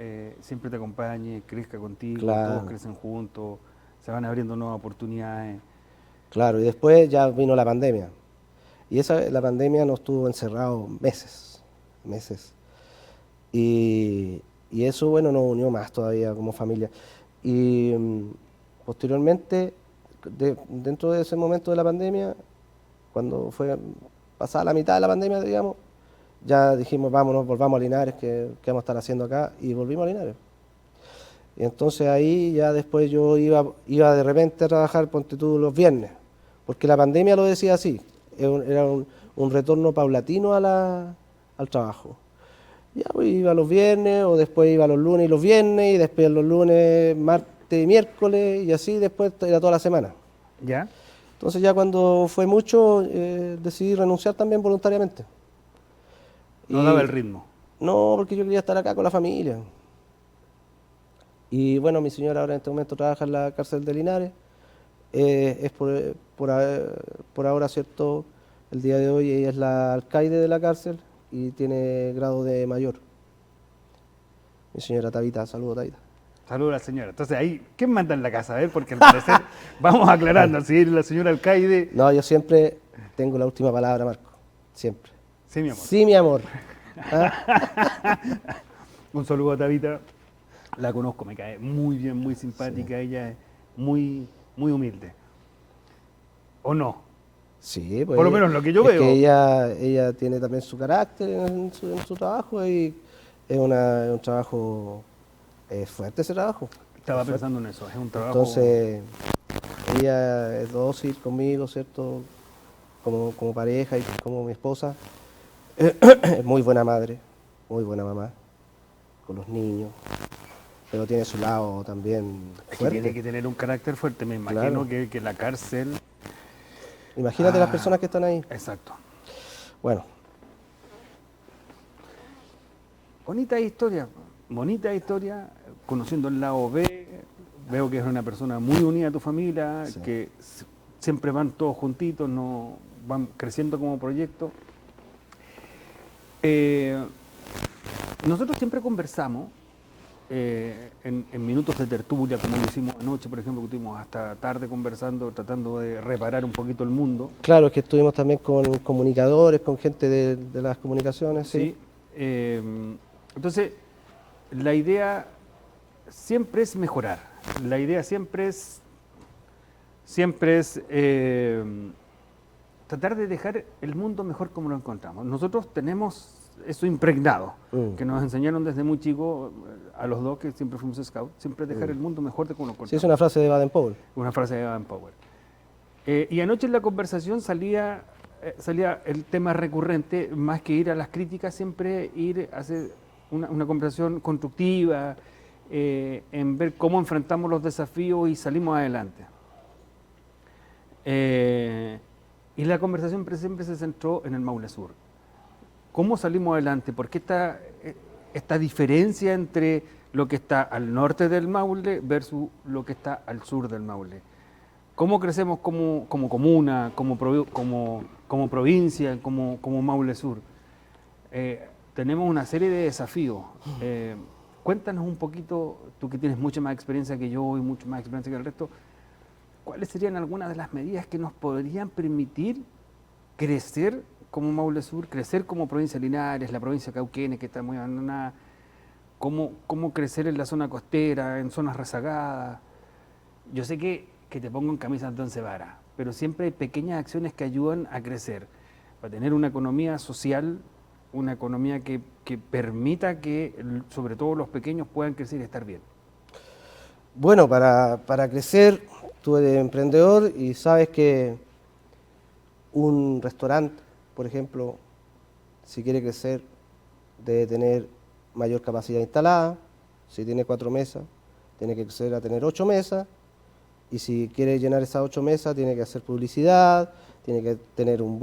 siempre te acompañe, crezca contigo, Claro. Todos crecen juntos, se van abriendo nuevas oportunidades. Claro, y después ya vino la pandemia. Y la pandemia nos tuvo encerrados meses. Y eso, bueno, nos unió más todavía como familia. Y posteriormente, dentro de ese momento de la pandemia, cuando fue pasada la mitad de la pandemia, digamos, ya dijimos, volvamos a Linares, ¿qué vamos a estar haciendo acá? Y volvimos a Linares. Y entonces ahí ya después yo iba de repente a trabajar, ponte tú, los viernes, porque la pandemia lo decía así, era un retorno paulatino al trabajo. Ya pues, iba los viernes, o después iba los lunes y los viernes, y después los lunes, martes y miércoles, y así después era toda la semana. ¿Ya? Entonces ya cuando fue mucho, decidí renunciar también voluntariamente. No daba el ritmo. No, porque yo quería estar acá con la familia. Y bueno, mi señora ahora en este momento trabaja en la cárcel de Linares. Es por ahora, ¿cierto? El día de hoy ella es la alcaide de la cárcel y tiene grado de mayor. Mi señora Tabita, saludos Tabita. Saludos a la señora. Entonces ahí, ¿quién manda en la casa? A ver, porque al parecer, vamos aclarando, si la señora alcaide. No, yo siempre tengo la última palabra, Marco. Siempre. Sí, mi amor. Sí, mi amor. ¿Ah? Un saludo a Tabita. La conozco, me cae muy bien, muy simpática. Sí. Ella es muy humilde. ¿O no? Sí, pues. Por lo menos lo que yo veo. Que ella tiene también su carácter en su trabajo y es un trabajo fuerte ese trabajo. Estaba pensando en eso, es un trabajo. Entonces, ella es dócil conmigo, ¿cierto? Como pareja y como mi esposa. Es muy buena madre, muy buena mamá, con los niños. pero tiene su lado también Es que fuerte. tiene que tener un carácter fuerte, me imagino Claro. que la cárcel... Imagínate las personas que están ahí. Exacto. Bueno, bonita historia, conociendo el lado B, veo que es una persona muy unida a tu familia, Sí. que siempre van todos juntitos, no van creciendo como proyecto. Nosotros siempre conversamos en minutos de tertulia, como lo hicimos anoche, por ejemplo, que estuvimos hasta tarde conversando, tratando de reparar un poquito el mundo. claro, es que estuvimos también con comunicadores, con gente de las comunicaciones, sí. ¿Sí? Entonces, la idea siempre es mejorar. La idea siempre es tratar de dejar el mundo mejor como lo encontramos. Nosotros tenemos eso impregnado, que nos enseñaron desde muy chicos, a los dos que siempre fuimos scouts, siempre dejar el mundo mejor de como lo encontramos. Sí, es una frase de Baden-Powell. Una frase de Baden Powell. Y anoche en la conversación salía el tema recurrente, más que ir a las críticas, siempre ir a hacer una conversación constructiva, en ver cómo enfrentamos los desafíos y salimos adelante. Y la conversación siempre se centró en el Maule Sur. ¿Cómo salimos adelante? ¿Por qué esta diferencia entre lo que está al norte del Maule versus lo que está al sur del Maule? ¿Cómo crecemos como comuna, como provincia, como Maule Sur? Tenemos una serie de desafíos. Cuéntanos un poquito, tú que tienes mucha más experiencia que yo y mucha más experiencia que el resto, ¿cuáles serían algunas de las medidas que nos podrían permitir crecer como Maule Sur, crecer como provincia de Linares, la provincia de Cauquenes, que está muy abandonada? ¿Cómo crecer en la zona costera, en zonas rezagadas? Yo sé que te pongo en camisa de once varas, pero siempre hay pequeñas acciones que ayudan a crecer, para tener una economía social, una economía que permita que, sobre todo los pequeños, puedan crecer y estar bien. Bueno, para crecer, tú eres emprendedor y sabes que un restaurante, por ejemplo, si quiere crecer, debe tener mayor capacidad instalada. Si tiene 4 mesas, tiene que crecer a tener 8 mesas. Y si quiere llenar esas 8 mesas, tiene que hacer publicidad, tiene que tener una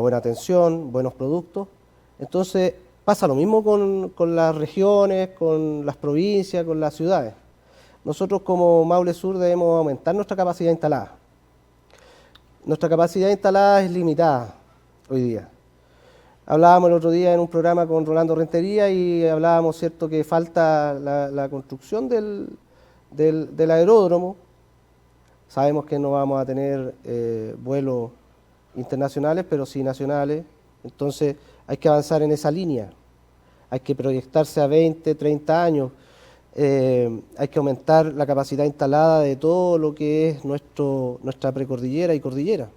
buena atención, buenos productos. Entonces, pasa lo mismo con las regiones, con las provincias, con las ciudades. Nosotros como Maule Sur debemos aumentar nuestra capacidad instalada. Nuestra capacidad instalada es limitada hoy día. Hablábamos el otro día en un programa con Rolando Rentería y hablábamos, cierto, que falta la construcción del aeródromo. Sabemos que no vamos a tener vuelos internacionales, pero sí nacionales. Entonces hay que avanzar en esa línea. Hay que proyectarse a 20, 30 años. Hay que aumentar la capacidad instalada de todo lo que es nuestra precordillera y cordillera.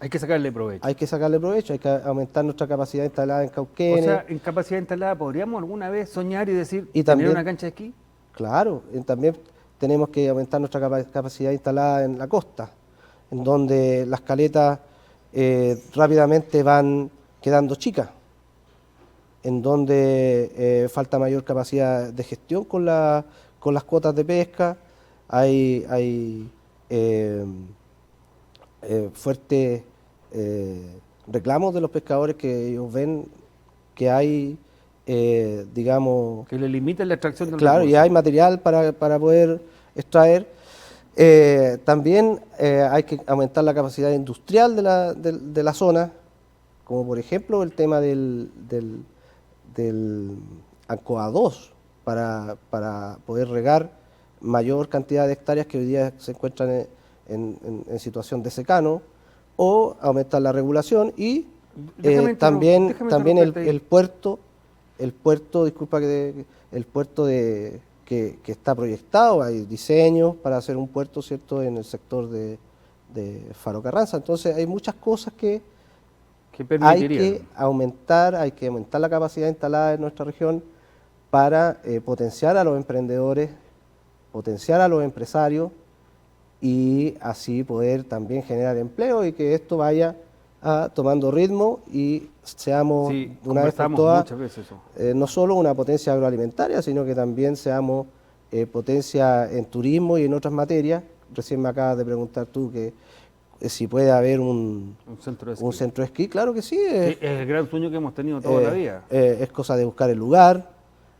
Hay que sacarle provecho. Hay que sacarle provecho, hay que aumentar nuestra capacidad instalada en Cauquenes. O sea, en capacidad instalada, ¿podríamos alguna vez soñar y decir, Y tener también- una cancha de esquí? Claro, también tenemos que aumentar nuestra capacidad instalada en la costa, en donde las caletas rápidamente van quedando chicas, en donde falta mayor capacidad de gestión con las cuotas de pesca, hay fuertes reclamos de los pescadores que ellos ven que hay, digamos... Que le limiten la extracción del Claro, y recurso. hay material para poder extraer. También hay que aumentar la capacidad industrial de la zona, como por ejemplo el tema del ANCOA 2, para poder regar mayor cantidad de hectáreas que hoy día se encuentran en situación de secano, o aumentar la regulación y Déjame también interrumpirte ahí. el puerto, disculpa, el puerto que está proyectado, hay diseños para hacer un puerto, ¿cierto?, en el sector de Faro Carranza. Entonces hay muchas cosas que hay permitirían. que aumentar la capacidad instalada en nuestra región para potenciar a los emprendedores, potenciar a los empresarios y así poder también generar empleo y que esto vaya tomando ritmo y seamos Sí, una vez por conversamos todas muchas veces eso. no solo una potencia agroalimentaria, sino que también seamos potencia en turismo y en otras materias. Recién me acabas de preguntar tú que si puede haber Un centro de esquí. un centro de esquí. Claro que sí, Que es el gran sueño que hemos tenido toda la vida. es cosa de buscar el lugar,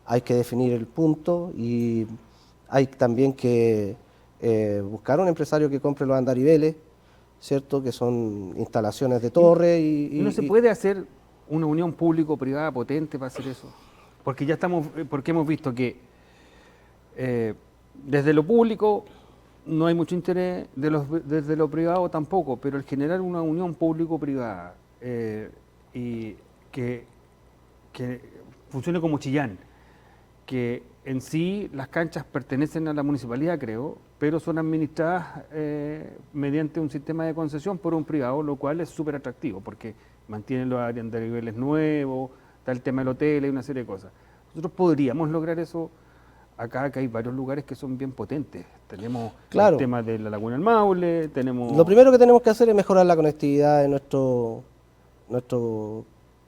hay que definir el punto y hay también que buscar un empresario que compre los andariveles, ¿cierto? Que son instalaciones de torre ¿Y no se puede hacer una unión público-privada potente para hacer eso? Porque ya porque hemos visto que desde lo público no hay mucho interés, desde lo privado tampoco, pero el generar una unión público-privada y que funcione como Chillán, que en sí las canchas pertenecen a la municipalidad, creo, pero son administradas mediante un sistema de concesión por un privado, lo cual es súper atractivo, porque mantienen los andariveles nuevos, está el tema del hotel, hay una serie de cosas. Nosotros podríamos lograr eso acá, que hay varios lugares que son bien potentes. Tenemos Claro. el tema de la Laguna del Maule, tenemos... Lo primero que tenemos que hacer es mejorar la conectividad de nuestro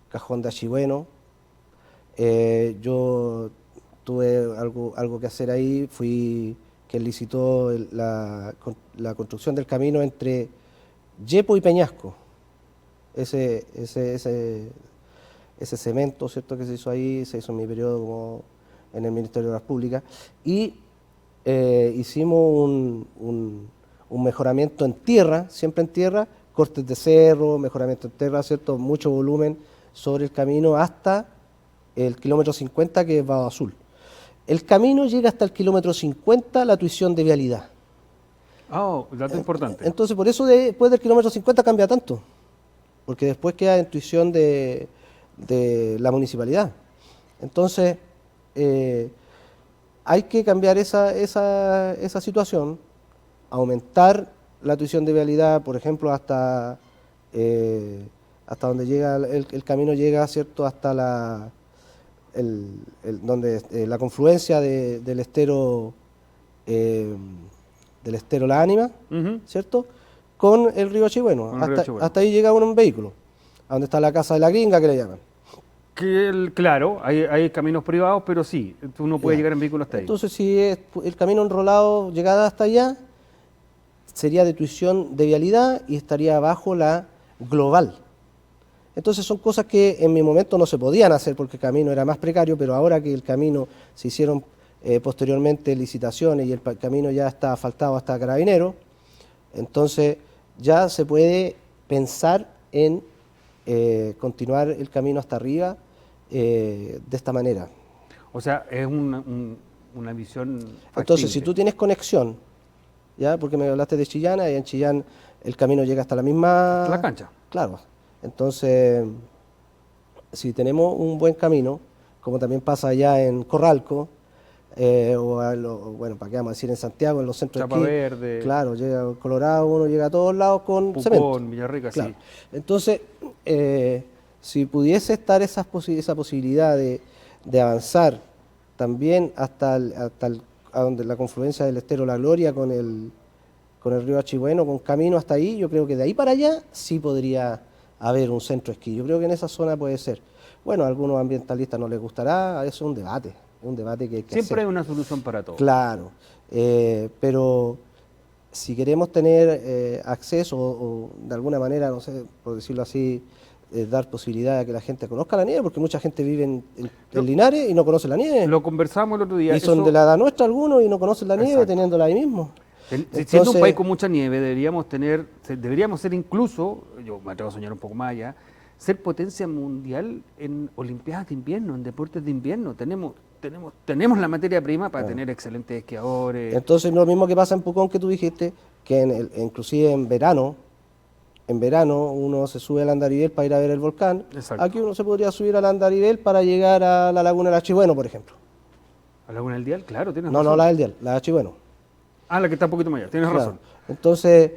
cajón de Achigüeno. Yo tuve algo que hacer ahí, fui quien licitó la construcción del camino entre Yepo y Peñasco. Ese cemento, ¿cierto?, que se hizo ahí, se hizo en mi periodo como en el Ministerio de Obras Públicas, y hicimos un mejoramiento en tierra, siempre en tierra, cortes de cerro, mejoramiento en tierra, ¿cierto?, mucho volumen sobre el camino hasta el kilómetro 50, que es Vado Azul. El camino llega hasta el kilómetro 50, la tuición de vialidad. Oh, dato importante. Entonces, por eso después del kilómetro 50 cambia tanto, porque después queda en tuición de la municipalidad. Entonces, hay que cambiar esa situación, aumentar la tuición de vialidad, por ejemplo, hasta donde llega el camino, llega, ¿cierto?, hasta la confluencia del estero La Ánima, Ujú. ¿cierto?, con el río Achigüeno. Con el río Achigüeno. Hasta ahí llega un vehículo, a donde está la casa de la gringa, que le llaman. Claro, hay caminos privados, pero sí, tú no puedes Ya. llegar en vehículo hasta ahí. Entonces, si es el camino enrolado, llegada hasta allá, sería de tuición de vialidad y estaría bajo la global. Entonces son cosas que en mi momento no se podían hacer porque el camino era más precario, pero ahora que el camino se hicieron posteriormente licitaciones y el camino ya está asfaltado hasta Carabinero, entonces ya se puede pensar en continuar el camino hasta arriba de esta manera. O sea, es una visión Entonces, si factible. tú tienes conexión, ¿ya? Porque me hablaste de Chillán, y en Chillán el camino llega hasta la misma... La cancha. Claro. Entonces, si tenemos un buen camino, como también pasa allá en Corralco, bueno, ¿para qué vamos a decir en Santiago, en los centros Chapa de esquí? Verde. Claro, llega a Colorado, uno llega a todos lados con Pucón, cemento. Villarrica, Claro. sí. Entonces, si pudiese estar esa posibilidad de avanzar también hasta a donde la confluencia del estero La Gloria con el río Achigüeno, con camino hasta ahí, yo creo que de ahí para allá sí podría haber un centro de esquí. Yo creo que en esa zona puede ser. Bueno, a algunos ambientalistas no les gustará, eso es un debate que hay que Siempre hacer. hay una solución para todo. Claro, pero si queremos tener acceso o de alguna manera, no sé, por decirlo así, dar posibilidad a que la gente conozca la nieve, porque mucha gente vive en Linares y no conoce la nieve. Lo conversamos el otro día. Y son eso- de la edad nuestra algunos y no conocen la nieve Exacto. teniéndola ahí mismo. Siendo un Entonces- país con mucha nieve, deberíamos ser incluso, yo me atrevo a soñar un poco más allá, ser potencia mundial en Olimpiadas de invierno, en deportes de invierno. Tenemos la materia prima para tener excelentes esquiadores. Entonces, lo mismo que pasa en Pucón que tú dijiste, que inclusive en verano uno se sube al Andarivel para ir a ver el volcán. Exacto. Aquí uno se podría subir al Andarivel para llegar a la laguna del Achigüeno, por ejemplo. ¿A Laguna del Dial? Claro, tienes No, razón. no la del Dial, la de Achigüeno. Ah, la que está un poquito más allá, tienes Claro. razón. Entonces,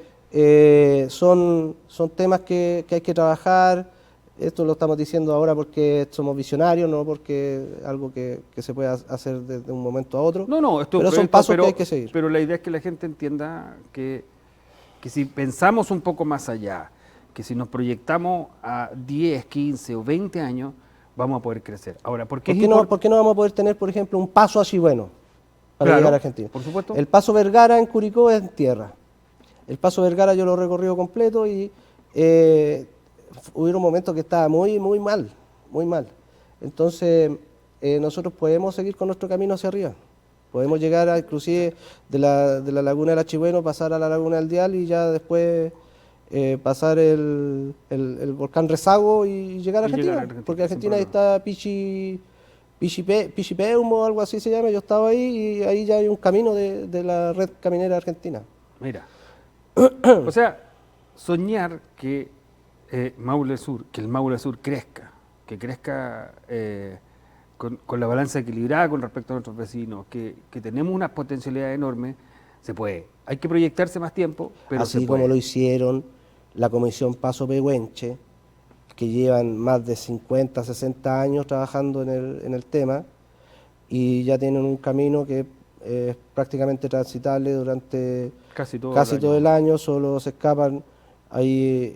son temas que hay que trabajar. Esto lo estamos diciendo ahora porque somos visionarios, no porque algo que se pueda hacer desde un momento a otro. No, esto es pero un son proyecto, pasos que hay que seguir. Pero la idea es que la gente entienda que si pensamos un poco más allá, que si nos proyectamos a 10, 15 o 20 años, vamos a poder crecer. Ahora, ¿por qué ¿Por qué no vamos a poder tener, por ejemplo, un paso así bueno para Claro, llegar a Argentina? por supuesto. El paso Vergara en Curicó es en tierra. El paso Vergara yo lo he recorrido completo y hubieron momentos que estaba muy mal, muy mal. Entonces, nosotros podemos seguir con nuestro camino hacia arriba. Podemos llegar a, inclusive de la laguna del Achigüeno, pasar a la laguna del Dial y ya después pasar el volcán Rezago y llegar a Argentina. Porque Argentina ahí está Pichipeumo o algo así se llama, yo estaba ahí y ahí ya hay un camino de la red caminera argentina. Mira, o sea, soñar que Maule Sur, que el Maule Sur crezca, que crezca con la balanza equilibrada con respecto a nuestros vecinos, que tenemos una potencialidad enorme, se puede. Hay que proyectarse más tiempo, pero así se puede. como lo hicieron la Comisión Paso Pehuenche, que llevan más de 50, 60 años trabajando en el tema y ya tienen un camino que es prácticamente transitable durante casi todo el año, solo se escapan ahí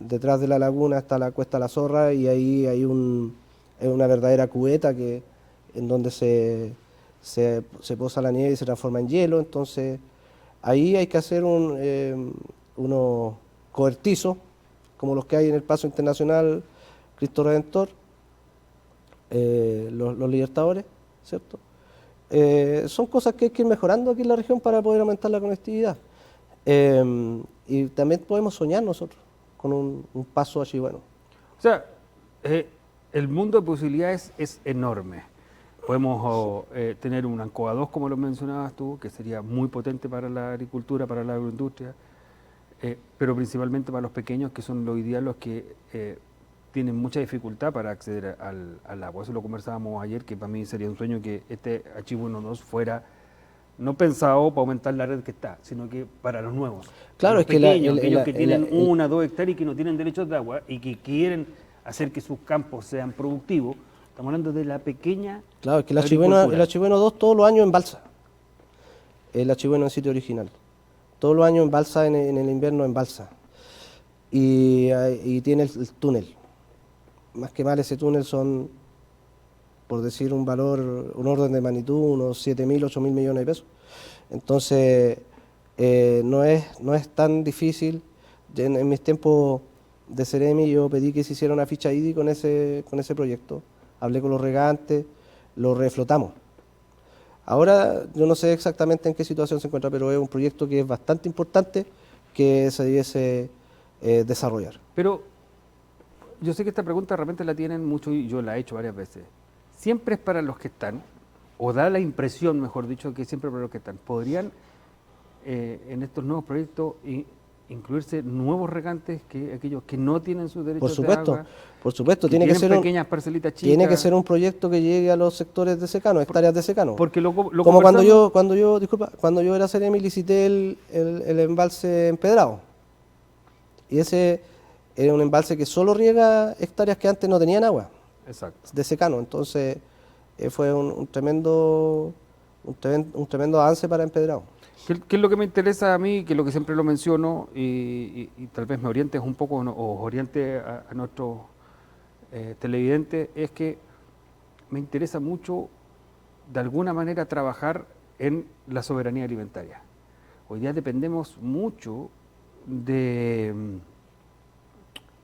detrás de la laguna hasta la Cuesta La Zorra y ahí hay una verdadera cubeta en donde se posa la nieve y se transforma en hielo, entonces ahí hay que hacer unos cobertizos como los que hay en el Paso Internacional Cristo Redentor, los Libertadores, ¿cierto? Son cosas que hay que ir mejorando aquí en la región para poder aumentar la conectividad. Y también podemos soñar nosotros con un paso así bueno. O sea, el mundo de posibilidades es enorme. Podemos tener un Ancoa 2, como lo mencionabas tú, que sería muy potente para la agricultura, para la agroindustria, pero principalmente para los pequeños, que son hoy día los que tienen mucha dificultad para acceder al agua. Eso lo conversábamos ayer, que para mí sería un sueño que este Achigüeno 2 fuera no pensado para aumentar la red que está, sino que para los nuevos. Claro, los es que pequeños, aquellos que tienen 1 o 2 hectáreas y que no tienen derechos de agua y que quieren hacer que sus campos sean productivos. Estamos hablando de la pequeña. Claro, es que el Achigüeno 2 todos los años embalsa. El Achigüeno en sitio original. Todos los años embalsa, en el invierno embalsa. Y tiene el túnel. Más que mal ese túnel son, por decir un valor, un orden de magnitud, unos 7.000, 8.000 millones de pesos. Entonces, no es tan difícil. En mis tiempos de Ceremi yo pedí que se hiciera una ficha IDI con ese proyecto. Hablé con los regantes, lo reflotamos. Ahora yo no sé exactamente en qué situación se encuentra, pero es un proyecto que es bastante importante que se debiese desarrollar. Pero yo sé que esta pregunta de repente la tienen mucho y yo la he hecho varias veces. ¿Siempre es para los que están? O da la impresión, mejor dicho, que siempre para los que están. ¿Podrían en estos nuevos proyectos incluirse nuevos regantes, que aquellos que no tienen sus derechos de agua? Por supuesto, tiene que ser pequeñas parcelitas chicas. Tiene que ser un proyecto que llegue a los sectores de secano, hectáreas de secano. Porque como cuando yo era Ceremi licité el embalse empedrado. Y ese era un embalse que solo riega hectáreas que antes no tenían agua. Exacto. De secano. Entonces fue un tremendo avance para empedrado. ¿Qué es lo que me interesa a mí, que es lo que siempre lo menciono, y tal vez me orientes un poco, o oriente a nuestros televidentes, es que me interesa mucho, de alguna manera, trabajar en la soberanía alimentaria. Hoy día dependemos mucho de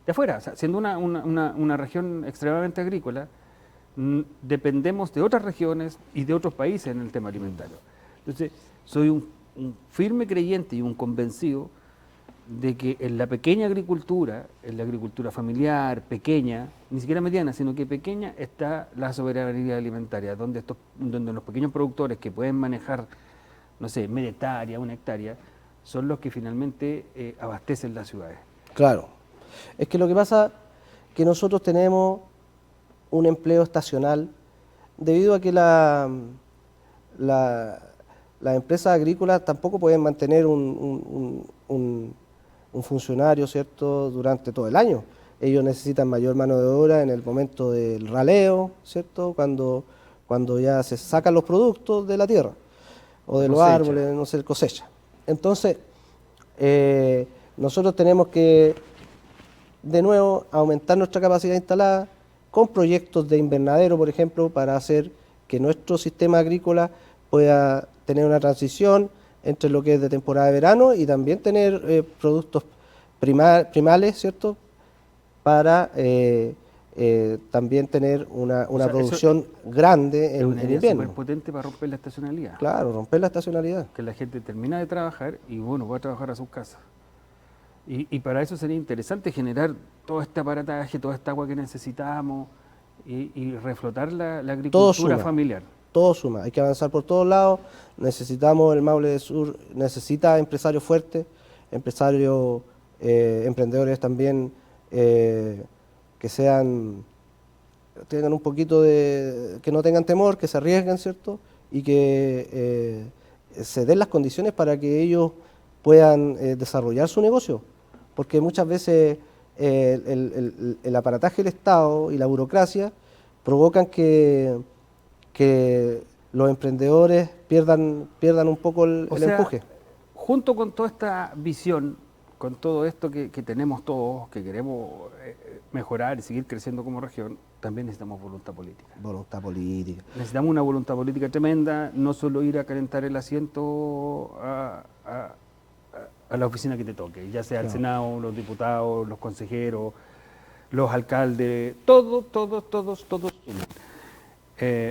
afuera, o sea, siendo una región extremadamente agrícola, dependemos de otras regiones y de otros países en el tema alimentario. Entonces, soy un firme creyente y un convencido de que en la pequeña agricultura, en la agricultura familiar, pequeña, ni siquiera mediana, sino que pequeña, está la soberanía alimentaria, donde los pequeños productores que pueden manejar, no sé, media hectárea, 1 hectárea, son los que finalmente abastecen las ciudades. Claro. Es que lo que pasa es que nosotros tenemos un empleo estacional debido a que las empresas agrícolas tampoco pueden mantener un funcionario, ¿cierto?, durante todo el año. Ellos necesitan mayor mano de obra en el momento del raleo, ¿cierto?, cuando ya se sacan los productos de la tierra o de los árboles, no sé, cosecha. Entonces, nosotros tenemos que de nuevo aumentar nuestra capacidad instalada con proyectos de invernadero, por ejemplo, para hacer que nuestro sistema agrícola pueda tener una transición entre lo que es de temporada de verano y también tener productos primales, ¿cierto? Para también tener una producción grande en invierno. Es potente para romper la estacionalidad. Claro, romper la estacionalidad. Que la gente termina de trabajar y bueno, va a trabajar a sus casas. Y para eso sería interesante generar todo este aparataje, toda esta agua que necesitamos y reflotar la agricultura familiar. Todo suma, hay que avanzar por todos lados. Necesitamos, el Maule del Sur necesita empresarios fuertes, empresarios, emprendedores también que tengan un poquito que no tengan temor, que se arriesguen, ¿cierto? Y que se den las condiciones para que ellos puedan desarrollar su negocio. Porque muchas veces el aparataje del Estado y la burocracia provocan que los emprendedores pierdan un poco el empuje. Junto con toda esta visión, con todo esto que tenemos todos, que queremos mejorar y seguir creciendo como región, también necesitamos voluntad política. Voluntad política. Necesitamos una voluntad política tremenda, no solo ir a calentar el asiento a la oficina que te toque, ya sea el Senado, los diputados, los consejeros, los alcaldes, todos suman.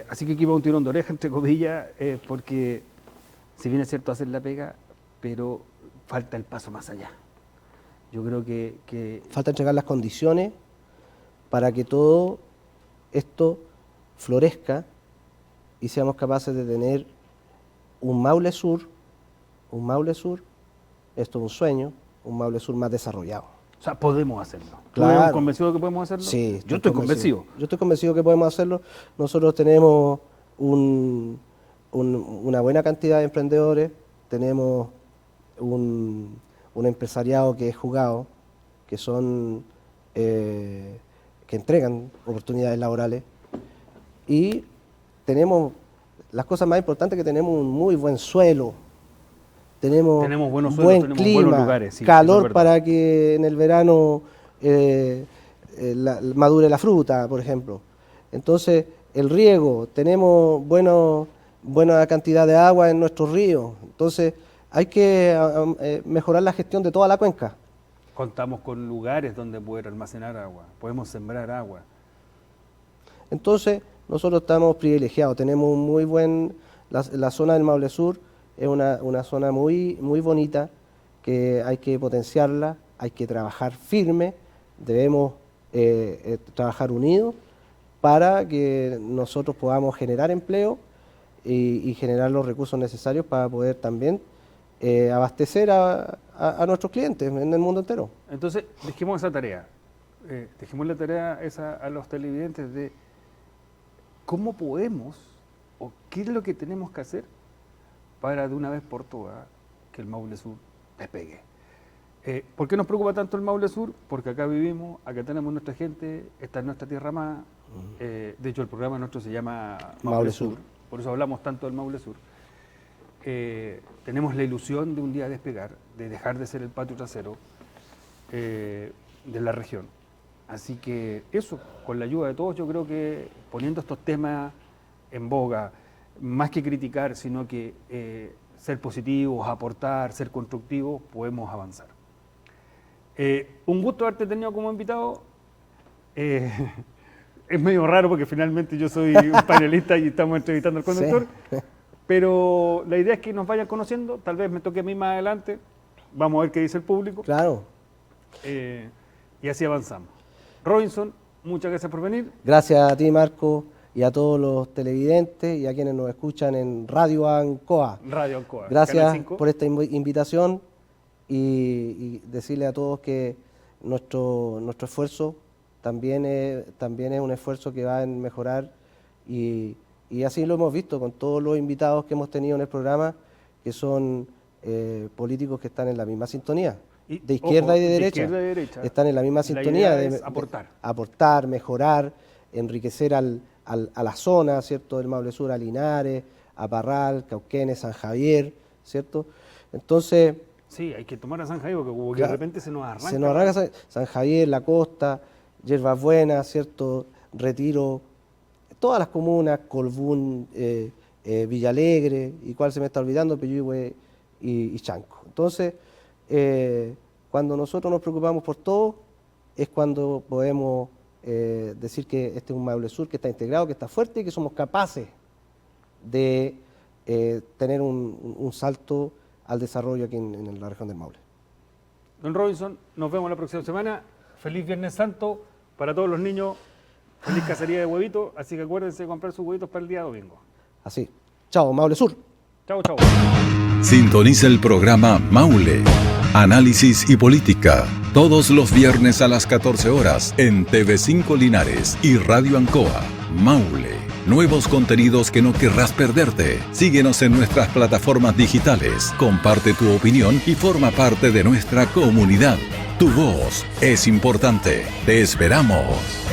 Así que aquí va un tirón de oreja, entre comillas, porque si bien es cierto hacer la pega, pero falta el paso más allá. Yo creo que falta entregar las condiciones para que todo esto florezca y seamos capaces de tener un Maule Sur, esto es un sueño, un Maule Sur más desarrollado. O sea, podemos hacerlo. Claro. ¿Estás convencido de que podemos hacerlo? Sí. Yo estoy convencido. Yo estoy convencido que podemos hacerlo. Nosotros tenemos una buena cantidad de emprendedores, tenemos un empresariado que es jugado, que son que entregan oportunidades laborales y tenemos las cosas más importantes, que tenemos un muy buen suelo. Tenemos buenos suelos, buen tenemos clima, buenos lugares, sí, calor para que en el verano madure la fruta, por ejemplo. Entonces, el riego, tenemos buena cantidad de agua en nuestros ríos. Entonces, hay que mejorar la gestión de toda la cuenca. Contamos con lugares donde poder almacenar agua, podemos sembrar agua. Entonces, nosotros estamos privilegiados, tenemos un muy buen... La zona del Maule Sur es una zona muy bonita, que hay que potenciarla, hay que trabajar firme, debemos trabajar unidos para que nosotros podamos generar empleo y generar los recursos necesarios para poder también abastecer a nuestros clientes en el mundo entero. Entonces, dejemos esa tarea, dejemos la tarea esa a los televidentes de cómo podemos o qué es lo que tenemos que hacer para de una vez por todas que el Maule Sur despegue. ¿Por qué nos preocupa tanto el Maule Sur? Porque acá vivimos, acá tenemos nuestra gente, esta es nuestra tierra amada. De hecho, el programa nuestro se llama Maule Sur, por eso hablamos tanto del Maule Sur. Tenemos la ilusión de un día despegar, de dejar de ser el patio trasero de la región. Así que eso, con la ayuda de todos, yo creo que poniendo estos temas en boga, más que criticar, sino que ser positivos, aportar, ser constructivos, podemos avanzar. Un gusto haberte tenido como invitado. Es medio raro porque finalmente yo soy un panelista y estamos entrevistando al conductor, sí. Pero la idea es que nos vayan conociendo, tal vez me toque a mí más adelante, vamos a ver qué dice el público. Claro. Y así avanzamos. Robinson, muchas gracias por venir. Gracias a ti, Marco, y a todos los televidentes y a quienes nos escuchan en Radio Ancoa. Radio Ancoa. Gracias por esta invitación y decirle a todos que nuestro esfuerzo también es un esfuerzo que va en mejorar y así lo hemos visto con todos los invitados que hemos tenido en el programa, que son políticos que están en la misma sintonía. De izquierda y de derecha, están en la misma sintonía de aportar, mejorar, enriquecer a la zona, ¿cierto? Del Maule Sur, a Linares, a Parral, Cauquenes, San Javier, ¿cierto? Entonces, Sí, hay que tomar a San Javier porque como que Claro. de repente se nos arranca. Se nos arranca San Javier, La Costa, Yerbas Buenas, ¿cierto? Retiro, todas las comunas, Colbún, Villalegre, y cuál se me está olvidando, Peyúgue y Chanco. Entonces, cuando nosotros nos preocupamos por todo, es cuando podemos decir que este es un Maule Sur que está integrado, que está fuerte y que somos capaces de tener un salto al desarrollo aquí en la región del Maule. Don Robinson, nos vemos la próxima semana. Feliz Viernes Santo para todos los niños. Feliz cacería de huevitos. Así que acuérdense de comprar sus huevitos para el día domingo. Así. Chao, Maule Sur. Chau, chau. Sintoniza el programa Maule. Análisis y política. Todos los viernes a las 14 horas en TV5 Linares y Radio Ancoa. Maule. Nuevos contenidos que no querrás perderte. Síguenos en nuestras plataformas digitales. Comparte tu opinión y forma parte de nuestra comunidad. Tu voz es importante. Te esperamos.